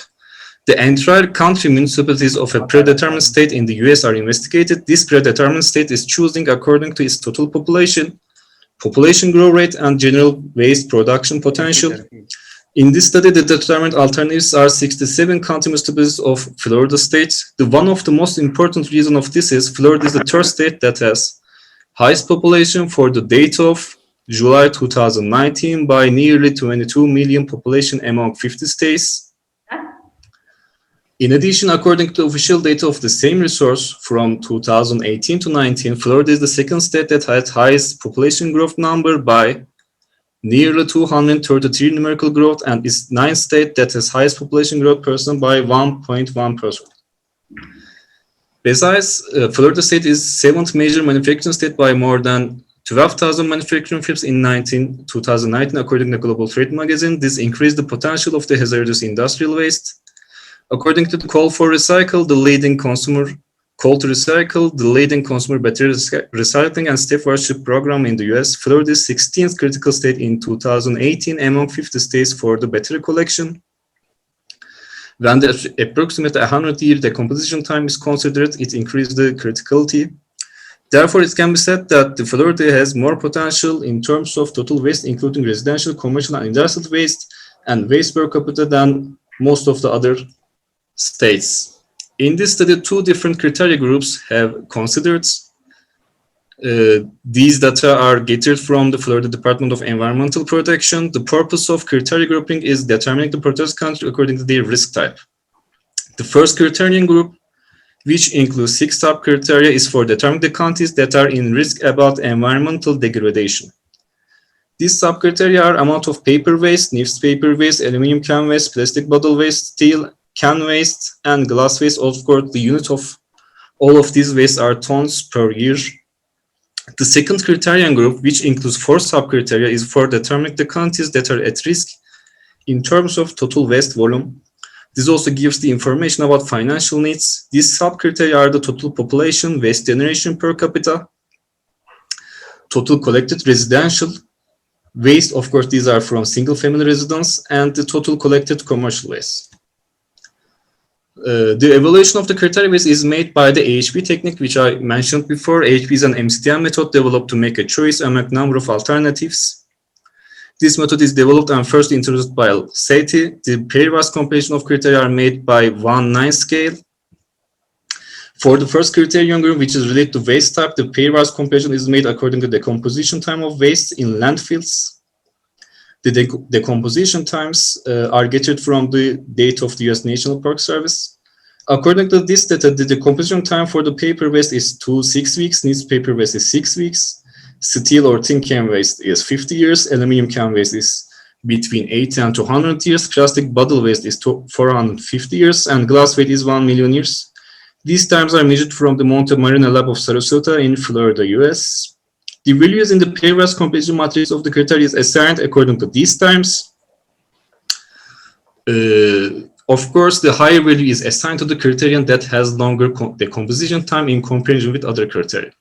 The entire country municipalities of a predetermined state in the US are investigated. This predetermined state is choosing according to its total population, population growth rate, and general waste production potential. In this study, the determined alternatives are 67 country municipalities of Florida state. One of the most important reasons of this is Florida is the third state that has highest population for the date of July 2019 by nearly 22 million population among 50 states. In addition, according to official data of the same resource from 2018 to 19, Florida is the second state that had highest population growth number by nearly 233 numerical growth and is ninth state that has highest population growth percent by 1.1%. Besides, Florida state is seventh major manufacturing state by more than 12,000 manufacturing firms in 2019, according to Global Trade magazine. This increased the potential of the hazardous industrial waste. According to the Call to Recycle, the leading consumer battery recycling and stewardship program in the US, Florida's 16th critical state in 2018 among 50 states for the battery collection. When the approximately 100-year decomposition time is considered, it increased the criticality. Therefore, it can be said that the Florida has more potential in terms of total waste, including residential, commercial, and industrial waste, and waste per capita than most of the other states. In this study, two different criteria groups have considered. These data are gathered from the Florida Department of Environmental Protection. The purpose of criteria grouping is determining the protected country according to their risk type. The first criterion group, which includes 6 sub-criteria, is for determining the countries that are in risk about environmental degradation. These sub-criteria are amount of paper waste, newspaper waste, aluminum can waste, plastic bottle waste, steel can waste, and glass waste. Of course, the unit of all of these wastes are tons per year. The second criterion group, which includes 4 sub-criteria, is for determining the countries that are at risk in terms of total waste volume. This also gives the information about financial needs. These sub-criteria are the total population, waste generation per capita, total collected residential waste, of course these are from single-family residence, and the total collected commercial waste. The evaluation of the criteria waste is made by the AHP technique, which I mentioned before. AHP is an MCTM method developed to make a choice among a number of alternatives. This method is developed and first introduced by SATI. The pairwise comparison of criteria are made by 1/9 scale. For the first criterion group, which is related to waste type, the pairwise comparison is made according to the decomposition time of waste in landfills. The decomposition times are gathered from the data of the US National Park Service. According to this data, the decomposition time for the paper waste is 2 to 6 weeks, newspaper waste is 6 weeks, steel or tin can waste is 50 years, aluminum can waste is between 80 and 200 years, plastic bottle waste is 450 years, and glass waste is 1 million years. These times are measured from the Monte Marina lab of Sarasota in Florida, US. The values in the pairwise comparison matrix of the criteria is assigned according to these times. Of course, the higher value is assigned to the criterion that has longer decomposition time in comparison with other criteria.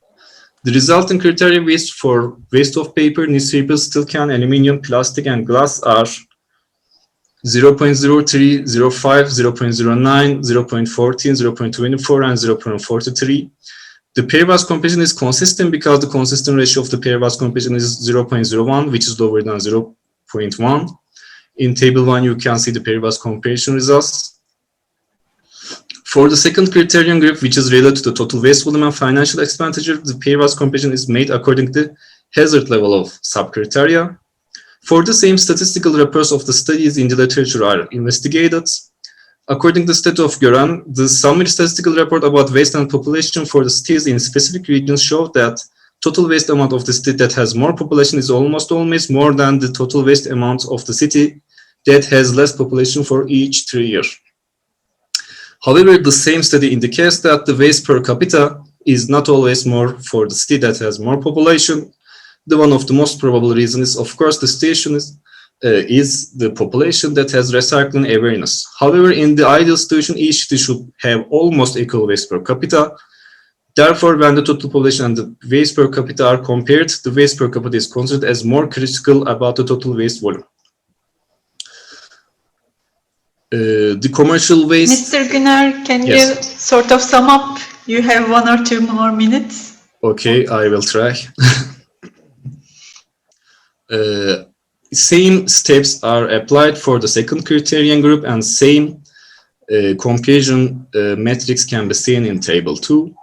The resulting criteria waste for waste of paper, newspaper, steel can, aluminum, plastic, and glass are 0.03, 0.5, 0.09, 0.14, 0.24, and 0.43. The pairwise comparison is consistent because the consistent ratio of the pairwise comparison is 0.01, which is lower than 0.1. In table 1, you can see the pairwise comparison results. For the second criterion group, which is related to the total waste volume and financial expenditure, the pairwise comparison is made according to the hazard level of sub-criteria. For the same, statistical reports of the studies in the literature are investigated. According to the study of Göran, the summary statistical report about waste and population for the cities in specific regions showed that total waste amount of the city that has more population is almost always more than the total waste amount of the city that has less population for each 3 years. However, the same study indicates that the waste per capita is not always more for the city that has more population. The one of the most probable reasons is, of course, the situation is the population that has recycling awareness. However, in the ideal situation, each city should have almost equal waste per capita. Therefore, when the total population and the waste per capita are compared, the waste per capita is considered as more critical about the total waste volume. The commercial waste... Mr. Güner, can you sort of sum up? You have 1 or 2 more minutes. Okay, I will try. Same steps are applied for the second criterion group, and same comparison metrics can be seen in table 2.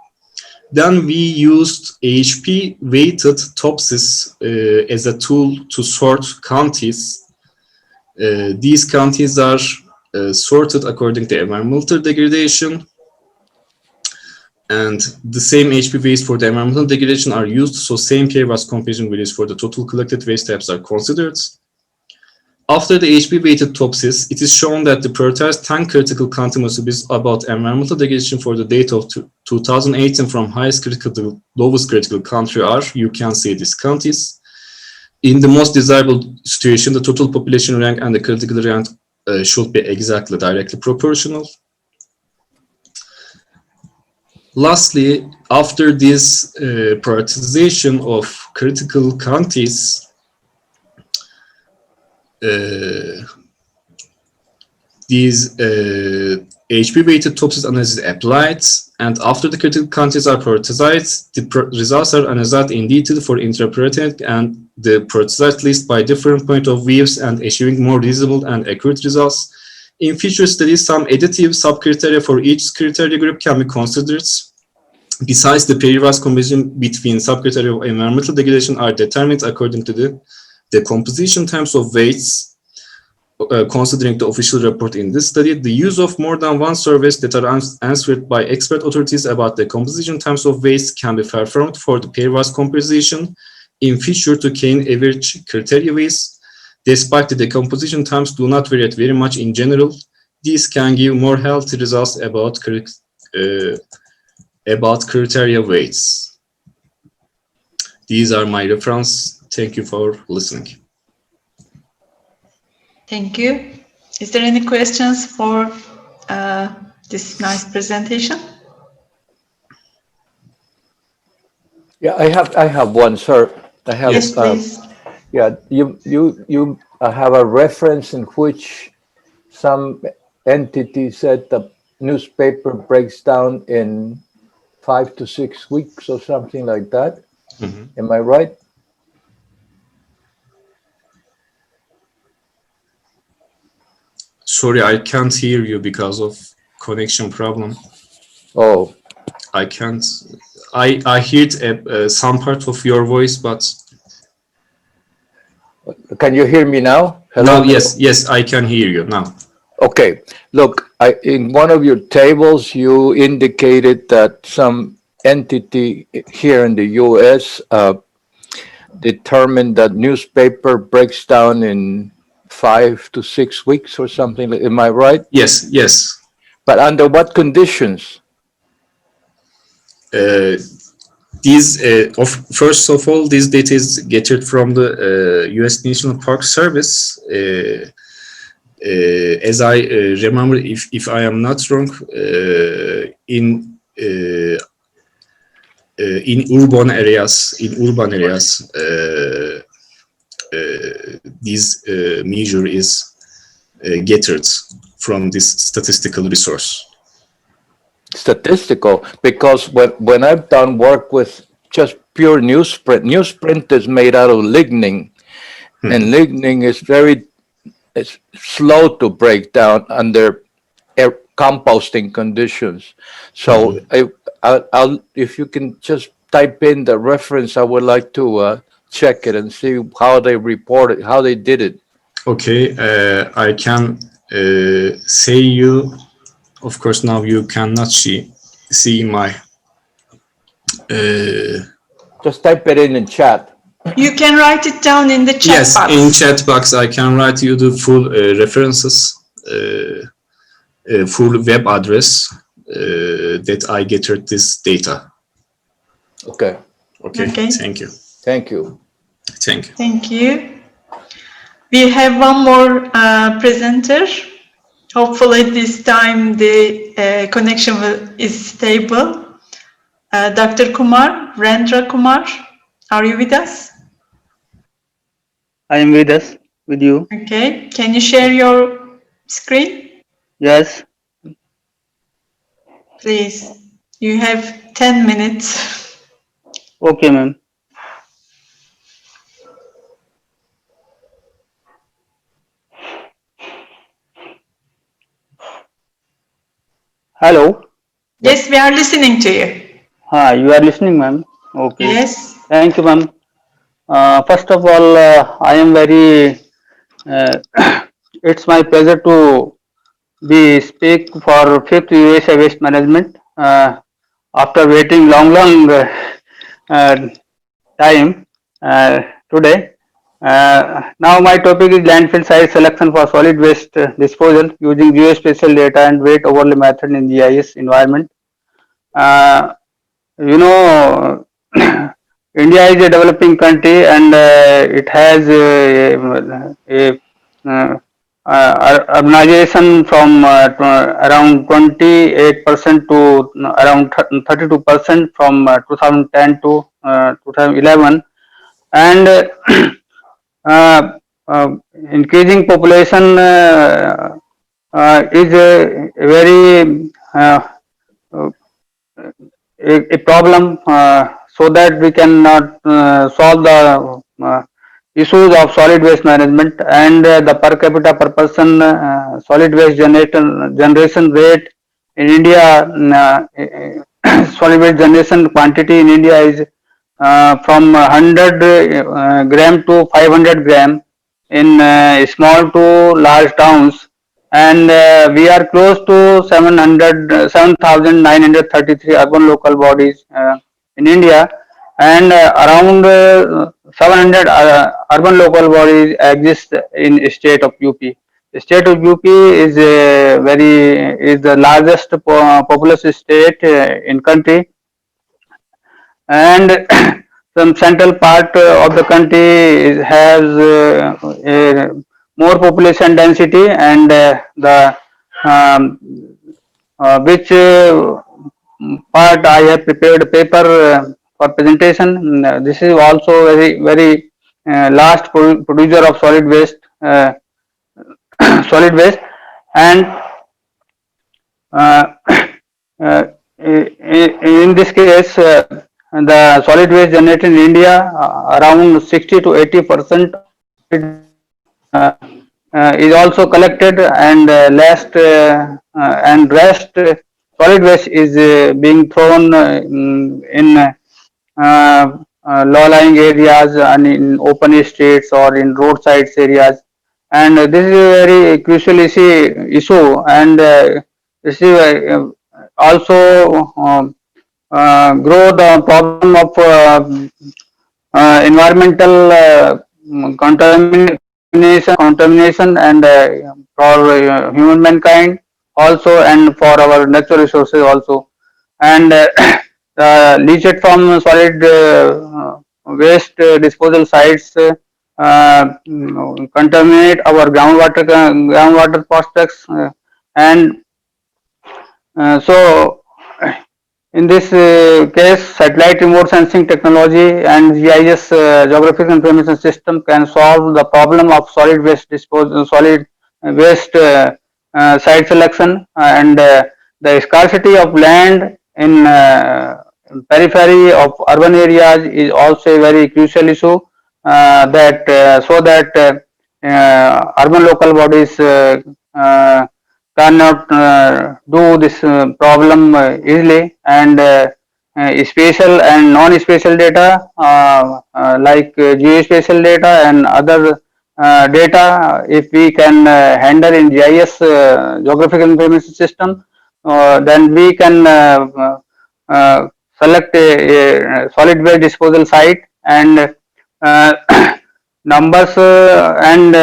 Then we used AHP weighted TOPSIS as a tool to sort counties. These counties are sorted according to environmental degradation, and the same HP weights for the environmental degradation are used, so same pairwise comparison values for the total collected waste types are considered. After the HP weighted TOPSIS, it is shown that the prioritized 10 critical countermeasures about environmental degradation for the date of 2018 from highest critical to lowest critical country are, you can see these counties. In the most desirable situation, the total population rank and the critical rank should be exactly directly proportional. Lastly, after this prioritization of critical counties, these HP weighted TOPSIS analysis applied, and after the critical counties are prioritized, the results are analyzed in detail for interpreting and the prioritized list by different point of views and achieving more reasonable and accurate results. In future studies, some additive sub-criteria for each criteria group can be considered. Besides, the pairwise comparison between sub-criteria of environmental degradation are determined according to the composition times of weights. Considering the official report in this study, the use of more than one surveys that are answered by expert authorities about the composition times of waste can be performed for the pairwise composition in future to gain average criteria weights. Despite the decomposition times do not vary very much in general, these can give more healthy results about criteria weights. These are my reference. Thank you for listening. Thank you. Is there any questions for this nice presentation? Yeah, I have one, sir. I have, yes, please. Yeah, you have a reference in which some entity said the newspaper breaks down in 5 to 6 weeks or something like that. Mm-hmm. Am I right? Sorry, I can't hear you because of connection problem. Oh, I can't. I heard some part of your voice, but can you hear me now? Hello? Now, yes, I can hear you now. Okay, look, in one of your tables, you indicated that some entity here in the U.S. Determined that newspaper breaks down in 5 to 6 weeks or something. Am I right? Yes. But under what conditions? First of all, this data is gathered from the U.S. National Park Service. As I remember, if I am not wrong, in urban areas, this measure is gathered from this statistical resource. Statistical, because when I've done work with just pure newsprint is made out of lignin, and lignin is it's slow to break down under composting conditions. So I'll if you can just type in the reference, I would like to check it and see how they report it, how they did it. Okay, I can say you. Of course, now you cannot see my. Just type it in chat. You can write it down in the chat box. Yes, in chat box, I can write you the full references, full web address that I gathered this data. Okay. Okay. Thank you. Thank you. Thank you. Thank you. We have one more presenter. Hopefully this time the connection is stable. Dr. Kumar, Rendra Kumar, are you with us? I am with you. Okay, can you share your screen? Yes. Please, you have 10 minutes. Okay, ma'am. Hello. Yes, we are listening to you. You are listening, ma'am. Okay. Yes. Thank you, ma'am. First of all, I am very. Uh, it's my pleasure to be speak for fifth USA waste management. After waiting long uh, time today. Now my topic is landfill site selection for solid waste disposal using geospatial data and weight overlay method in GIS environment. Uh, you know, India is a developing country and it has uh, urbanization from around 28% to around 32% from 2010 to 2011, and uh, increasing population is a very uh, a problem, so that we cannot solve the issues of solid waste management, and the per capita per person solid waste generation rate in India, solid waste generation quantity in India is from 100 gram to 500 gram in small to large towns, and we are close to 7,933 urban local bodies in India, and around 700 urban local bodies exist in state of UP. The state of UP is the largest populous state in country, and some central part of the country has a more population density, and the um, which part I have prepared a paper for presentation. This is also very large producer of solid waste, solid waste, and uh, in this case, the solid waste generated in India, around 60 to 80% uh, is also collected, and rest solid waste is being thrown low-lying areas and in open streets or in roadside areas, and this is a very crucial issue, and this is also grow the problem of environmental contamination, and for human mankind also, and for our natural resources also, and the leachate from solid waste disposal sites contaminate our groundwater prospects, and so in this case, satellite remote sensing technology and GIS geographic information system can solve the problem of solid waste disposal, solid waste site selection, and the scarcity of land in periphery of urban areas is also a very crucial issue, that so that urban local bodies cannot do this problem easily, and spatial and non-spatial data like geospatial data and other data, if we can handle in GIS geographical information system, then we can select a solid waste disposal site, and uh, numbers and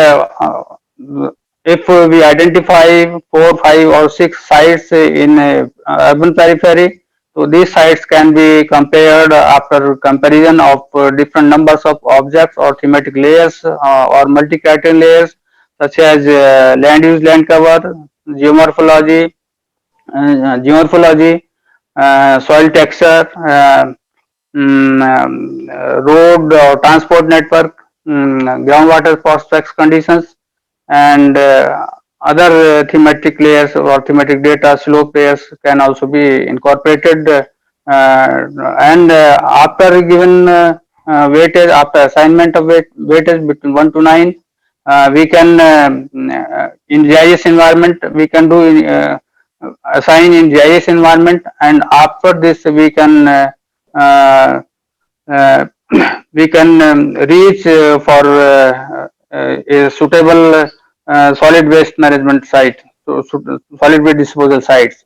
if we identify 4, 5 or 6 sites in urban periphery, so these sites can be compared after comparison of different numbers of objects or thematic layers or multi-criterion layers, such as land use, land cover, geomorphology, soil texture, road or transport network, groundwater prospects conditions, and other thematic layers or thematic data, slope layers can also be incorporated, and after given weightage, after assignment of weightage between 1 to 9, we can in GIS environment we can do assign in GIS environment, and after this we can uh, uh, we can reach for a suitable solid waste management site, so solid waste disposal sites.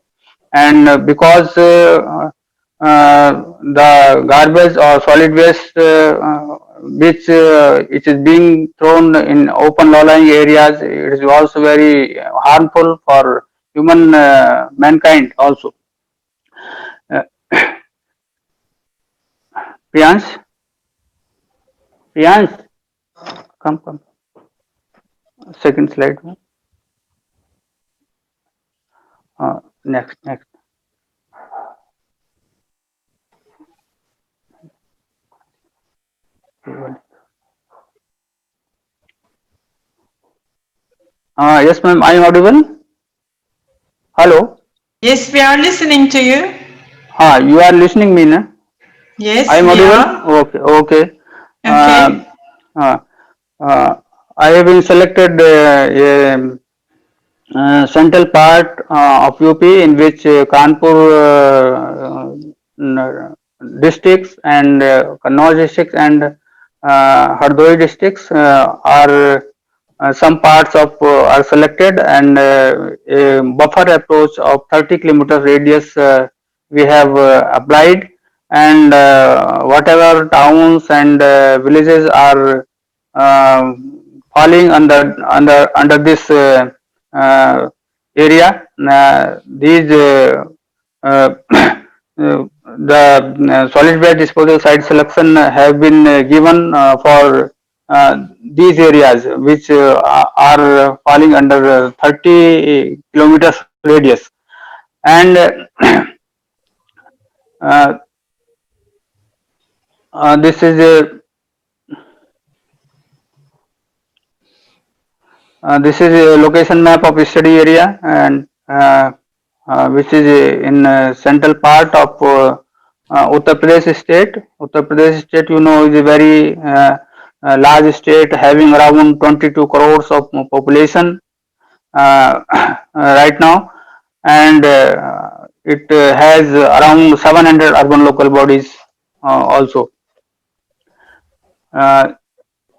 And because the garbage or solid waste which it is being thrown in open low-lying areas, it is also very harmful for human mankind also. Uh, Priyansh, Priyansh, come. Second slide. Next. Yes, ma'am. I am audible. Hello. Yes, we are listening to you. You are listening me, na? Yes, I am we audible. are. Okay. Okay. Uh, I have been selected a central part of UP in which Kanpur districts and Kannauj districts and Hardoi districts are some parts of are selected, and a buffer approach of 30 kilometer radius we have applied, and whatever towns and villages are falling under this area. These uh, the solid waste disposal site selection have been given for these areas which are falling under 30 kilometers radius, and uh, this is a this is a location map of study area, and which is in central part of Uttar Pradesh state. Uttar Pradesh state, you know, is a very large state having around 22 crores of population right now, and it has around 700 urban local bodies also.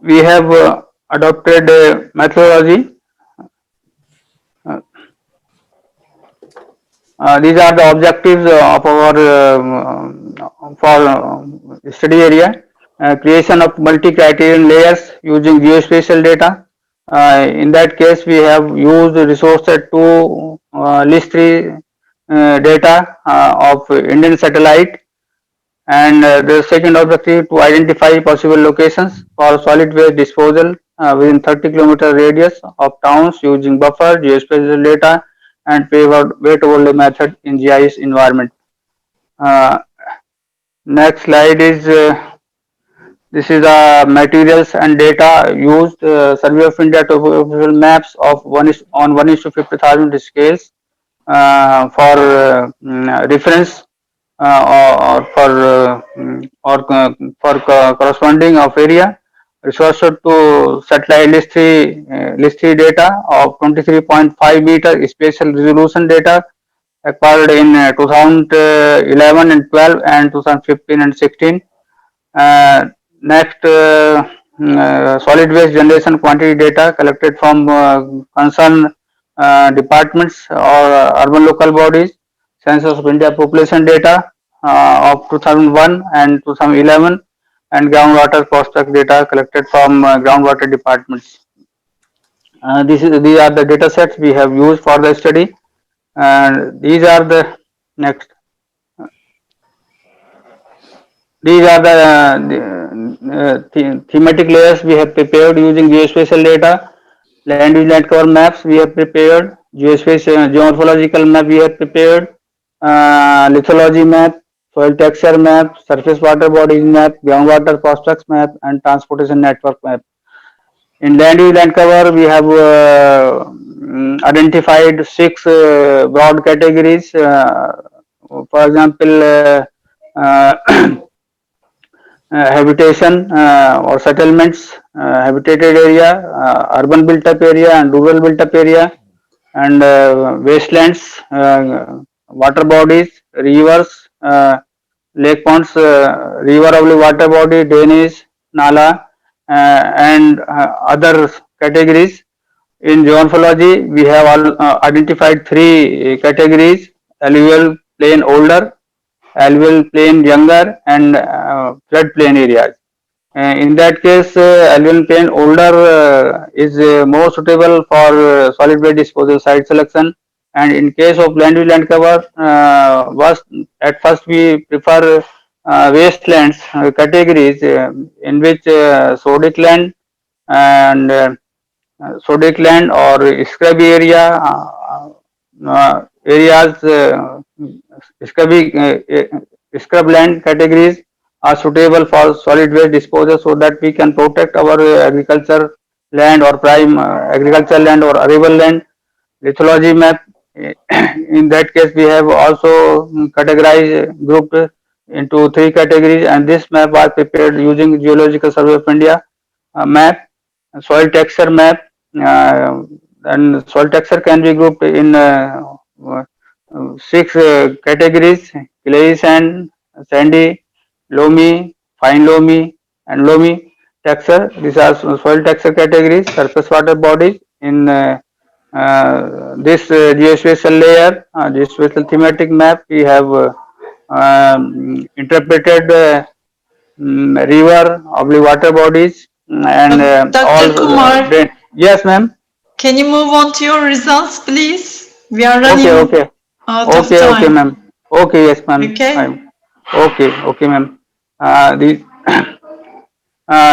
We have adopted a methodology. These are the objectives of our for study area. Creation of multi-criterion layers using geospatial data. In that case, we have used resources to list 3 data of Indian satellite, and the second objective to identify possible locations for solid waste disposal within 30 kilometer radius of towns using buffer, geospatial data, and weight overlay method in GIS environment. Uh, Next slide is this is the materials and data used. Survey of India topographical maps of 1:50,000 scales for reference or for corresponding of area. Resources to satellite list 3 data of 23.5 meter spatial resolution data acquired in 2011 and 12 and 2015 and 16. Next, solid waste generation quantity data collected from concerned departments or urban local bodies. Census of India population data of 2001 and 2011, and groundwater prospect data collected from groundwater departments. These are the data sets we have used for the study, and these are the next. These are the thematic layers we have prepared using geospatial data. Land use land cover maps we have prepared. Geospatial geomorphological map we have prepared. Lithology map, soil texture map, surface water bodies map, groundwater prospects map, and transportation network map. In land use land cover, we have identified 6 broad categories. For example, habitation or settlements, habitated area, urban built up area and rural built up area, and wastelands, water bodies, rivers, lake ponds, river oblique water body, drainage, nala, and other categories. In geomorphology, we have identified three categories: alluvial plain older, alluvial plain younger, and floodplain areas. In that case, alluvial plain older is more suitable for solid waste disposal site selection. And in case of land use land cover, at first we prefer wastelands categories in which sodic land and sodic land or scrubby area areas, scrubby scrubland categories are suitable for solid waste disposal, so that we can protect our agriculture land or prime agricultural land or arable land. Lithology map, in that case we have also categorized grouped into three categories, and this map was prepared using Geological Survey of India map, soil texture map, and soil texture can be grouped in six categories: clay sand, sandy, loamy, fine loamy, and loamy texture. These are soil texture categories. Surface water bodies in this geospatial layer, geospatial thematic map, we have interpreted river, oblique water bodies, and all. Dr. Kumar, Yes, ma'am. can you move on to your results, please? We are Okay, running okay. out of Okay, okay, time. ma'am. Okay, yes, ma'am. Okay. Okay, okay, ma'am. The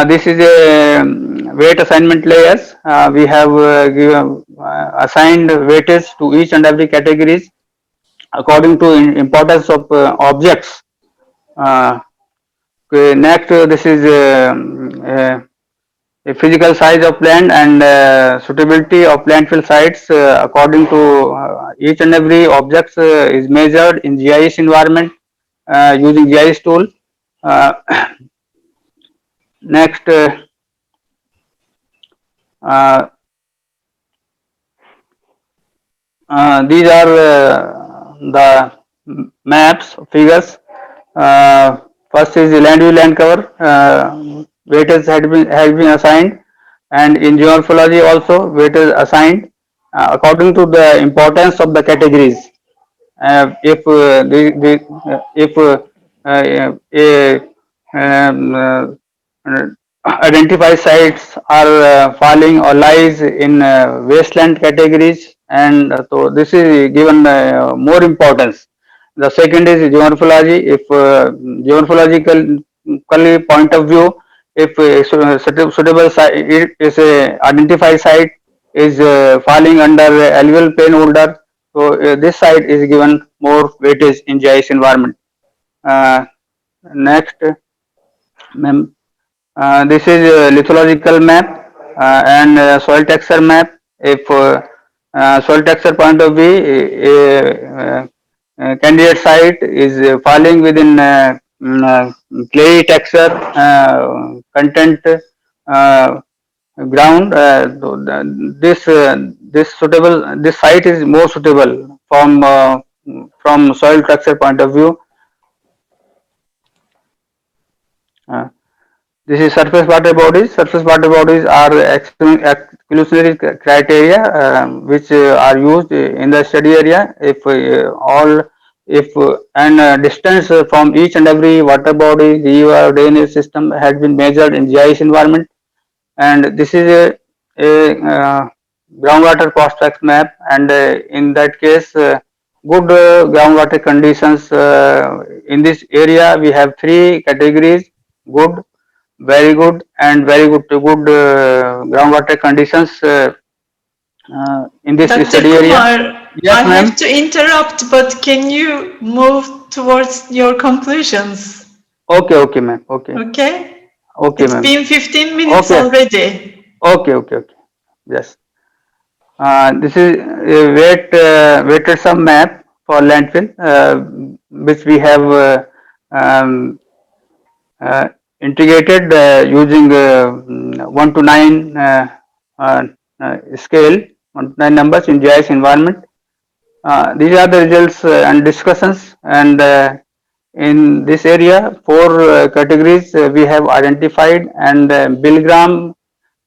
this is a weight assignment layers. We have assigned weightage to each and every categories according to importance of objects. Next, this is a physical size of land and suitability of landfill sites according to each and every objects is measured in GIS environment using GIS tool. Uh, Next, uh, these are the maps, figures. First is the land use land cover. Weightage has been assigned, and in geomorphology also weightage assigned according to the importance of the categories. If if a identified sites are falling or lies in wasteland categories, and so this is given more importance. The second is geomorphology. If geomorphological point of view, if a suitable site is a identified site is falling under alluvial plain older, so this site is given more weightage in GIS environment. Next, ma'am. This is a lithological map and soil texture map. If soil texture point of view, candidate site is falling within clay texture content ground. This site is more suitable from soil texture point of view. Uh, This is surface water bodies. Surface water bodies are exclusionary criteria which are used in the study area. If distance from each and every water body, river, drainage system has been measured in GIS environment, and this is a groundwater prospect map. And in that case, good groundwater conditions in this area. We have three categories: good, very good, and very good to good groundwater conditions in this Dr. study area. Kumar, Yes, I ma'am. have to interrupt, but can you move towards your conclusions? Okay, okay, ma'am. Okay, Okay? okay, It's ma'am. been 15 minutes Okay, already. okay, okay, okay. Yes. This is a weighted sum map for landfill, which we have uh, integrated using 1 to 9 scale, 1 to 9 numbers in GIS environment. These are the results and discussions, and In this area, four categories we have identified, and Bilgram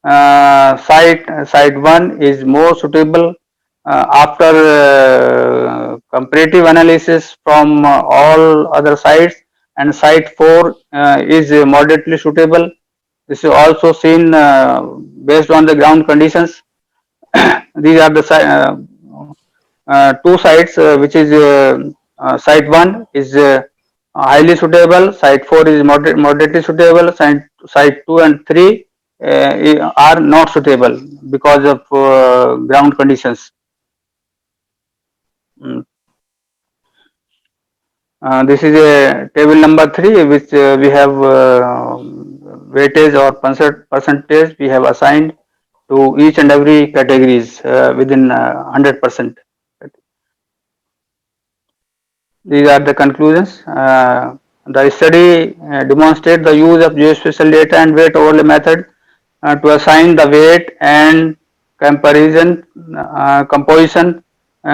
site 1 is more suitable after comparative analysis from all other sites, and site 4 is moderately suitable. This is also seen based on the ground conditions. These are the two sites which is site 1 is highly suitable, site 4 is moderately suitable, site 2 and 3 are not suitable because of ground conditions. Mm. This is a table number 3, which we have weightage or percentage we have assigned to each and every categories within 100%. These are the conclusions. The study demonstrates the use of geospatial data and weight overlay method to assign the weight and comparison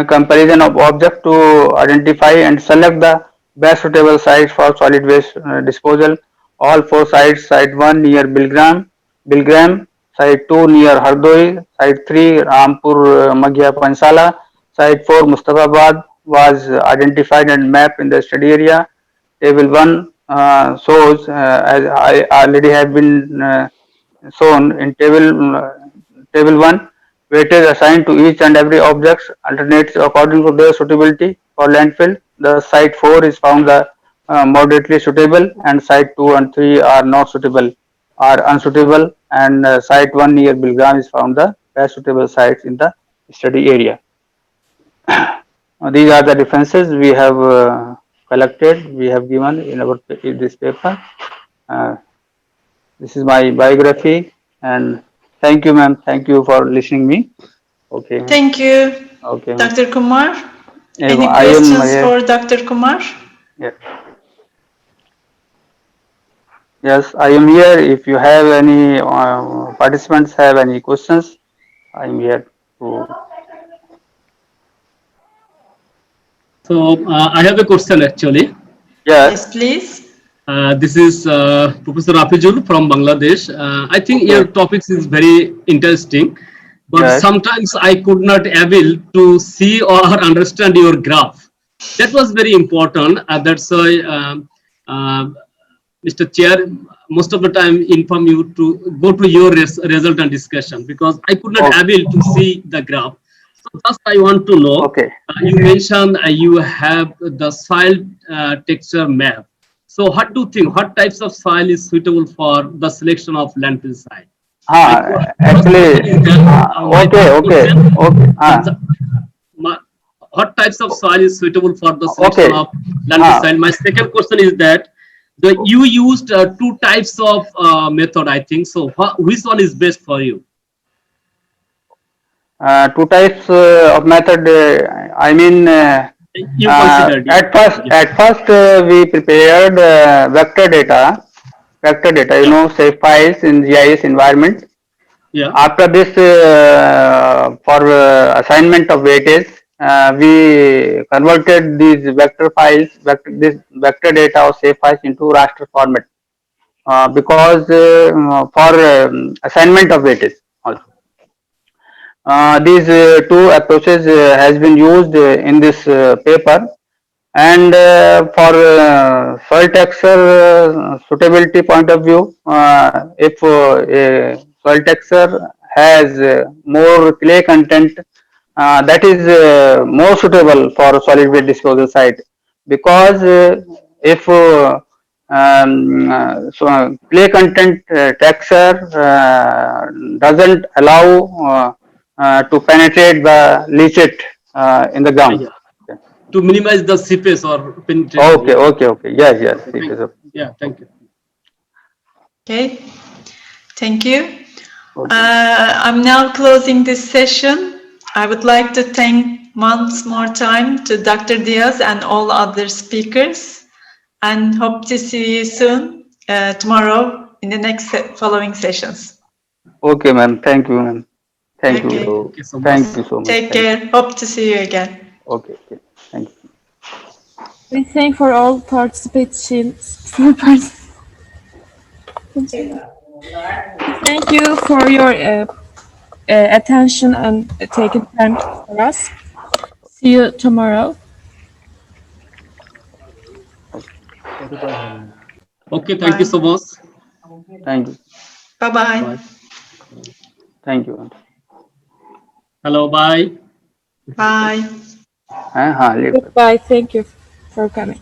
comparison of object to identify and select the best suitable sites for solid waste disposal. All four sites: site 1 near Bilgram, site 2 near Hardoi, site 3 Rampur Maghia Pansala, site 4 Mustafabad was identified and mapped in the study area. Table 1 shows, as I already have been shown in table 1, weightage assigned to each and every object alternates according to their suitability for landfill. The site 4 is found the moderately suitable, and site 2 and 3 are not suitable, are unsuitable, and site 1 near Bilgram is found the best suitable sites in the study area. These are the differences we have collected, we have given in this paper. This is my biography, and thank you, ma'am. Thank you for listening me. Okay. Thank you, Okay. Dr. Kumar. Yes, Any I am questions here. for Dr. Kumar? Yeah. Yes, I am here. If you have any participants have any questions, I am here to. So I have a question actually. Yes, please. This is Professor Rafizul from Bangladesh. I think okay. your topics is very interesting, but Yes. sometimes I could not able to see or understand your graph. That was very important. That's why Mr. Chair most of the time inform you to go to your result and discussion, because I could not able to see the graph. So first I want to know, Okay. you mentioned you have the soil texture map. So what do you think, what types of soil is suitable for the selection of landfill site? Actually, What types of soil is suitable for the selection of landfill soil? My second question is that you used two types of method, I think. So which one is best for you? Two types of method. I mean, you considered at first we prepared vector data. You know, save files in GIS environment. Yeah. After this, for assignment of weightage, we converted these vector files, this vector data or save files into raster format, because for assignment of weightage also. These two approaches has been used in this paper, and for soil texture suitability point of view, if a soil texture has more clay content, that is more suitable for solid waste disposal site, because if clay content texture doesn't allow to penetrate the leachate in the ground. Yeah. To minimize the seepage or penetration. Okay. Yes. Okay, yeah, thank you. Okay, thank you. I'm now closing this session. I would like to thank once more time to Dr. Diaz and all other speakers, and hope to see you soon tomorrow in the next following sessions. Okay, ma'am. Thank you, ma'am. Thank you. Thank you so much. Take care. Hope to see you again. Okay. Thank you. We thank for all participants. Thank you for your attention and taking time for us. See you tomorrow. Okay, thank you so much. Thank you. Bye-bye. Bye. Thank you. Hello, bye. Bye. हाँ हाँ लिख Goodbye. Thank you for coming.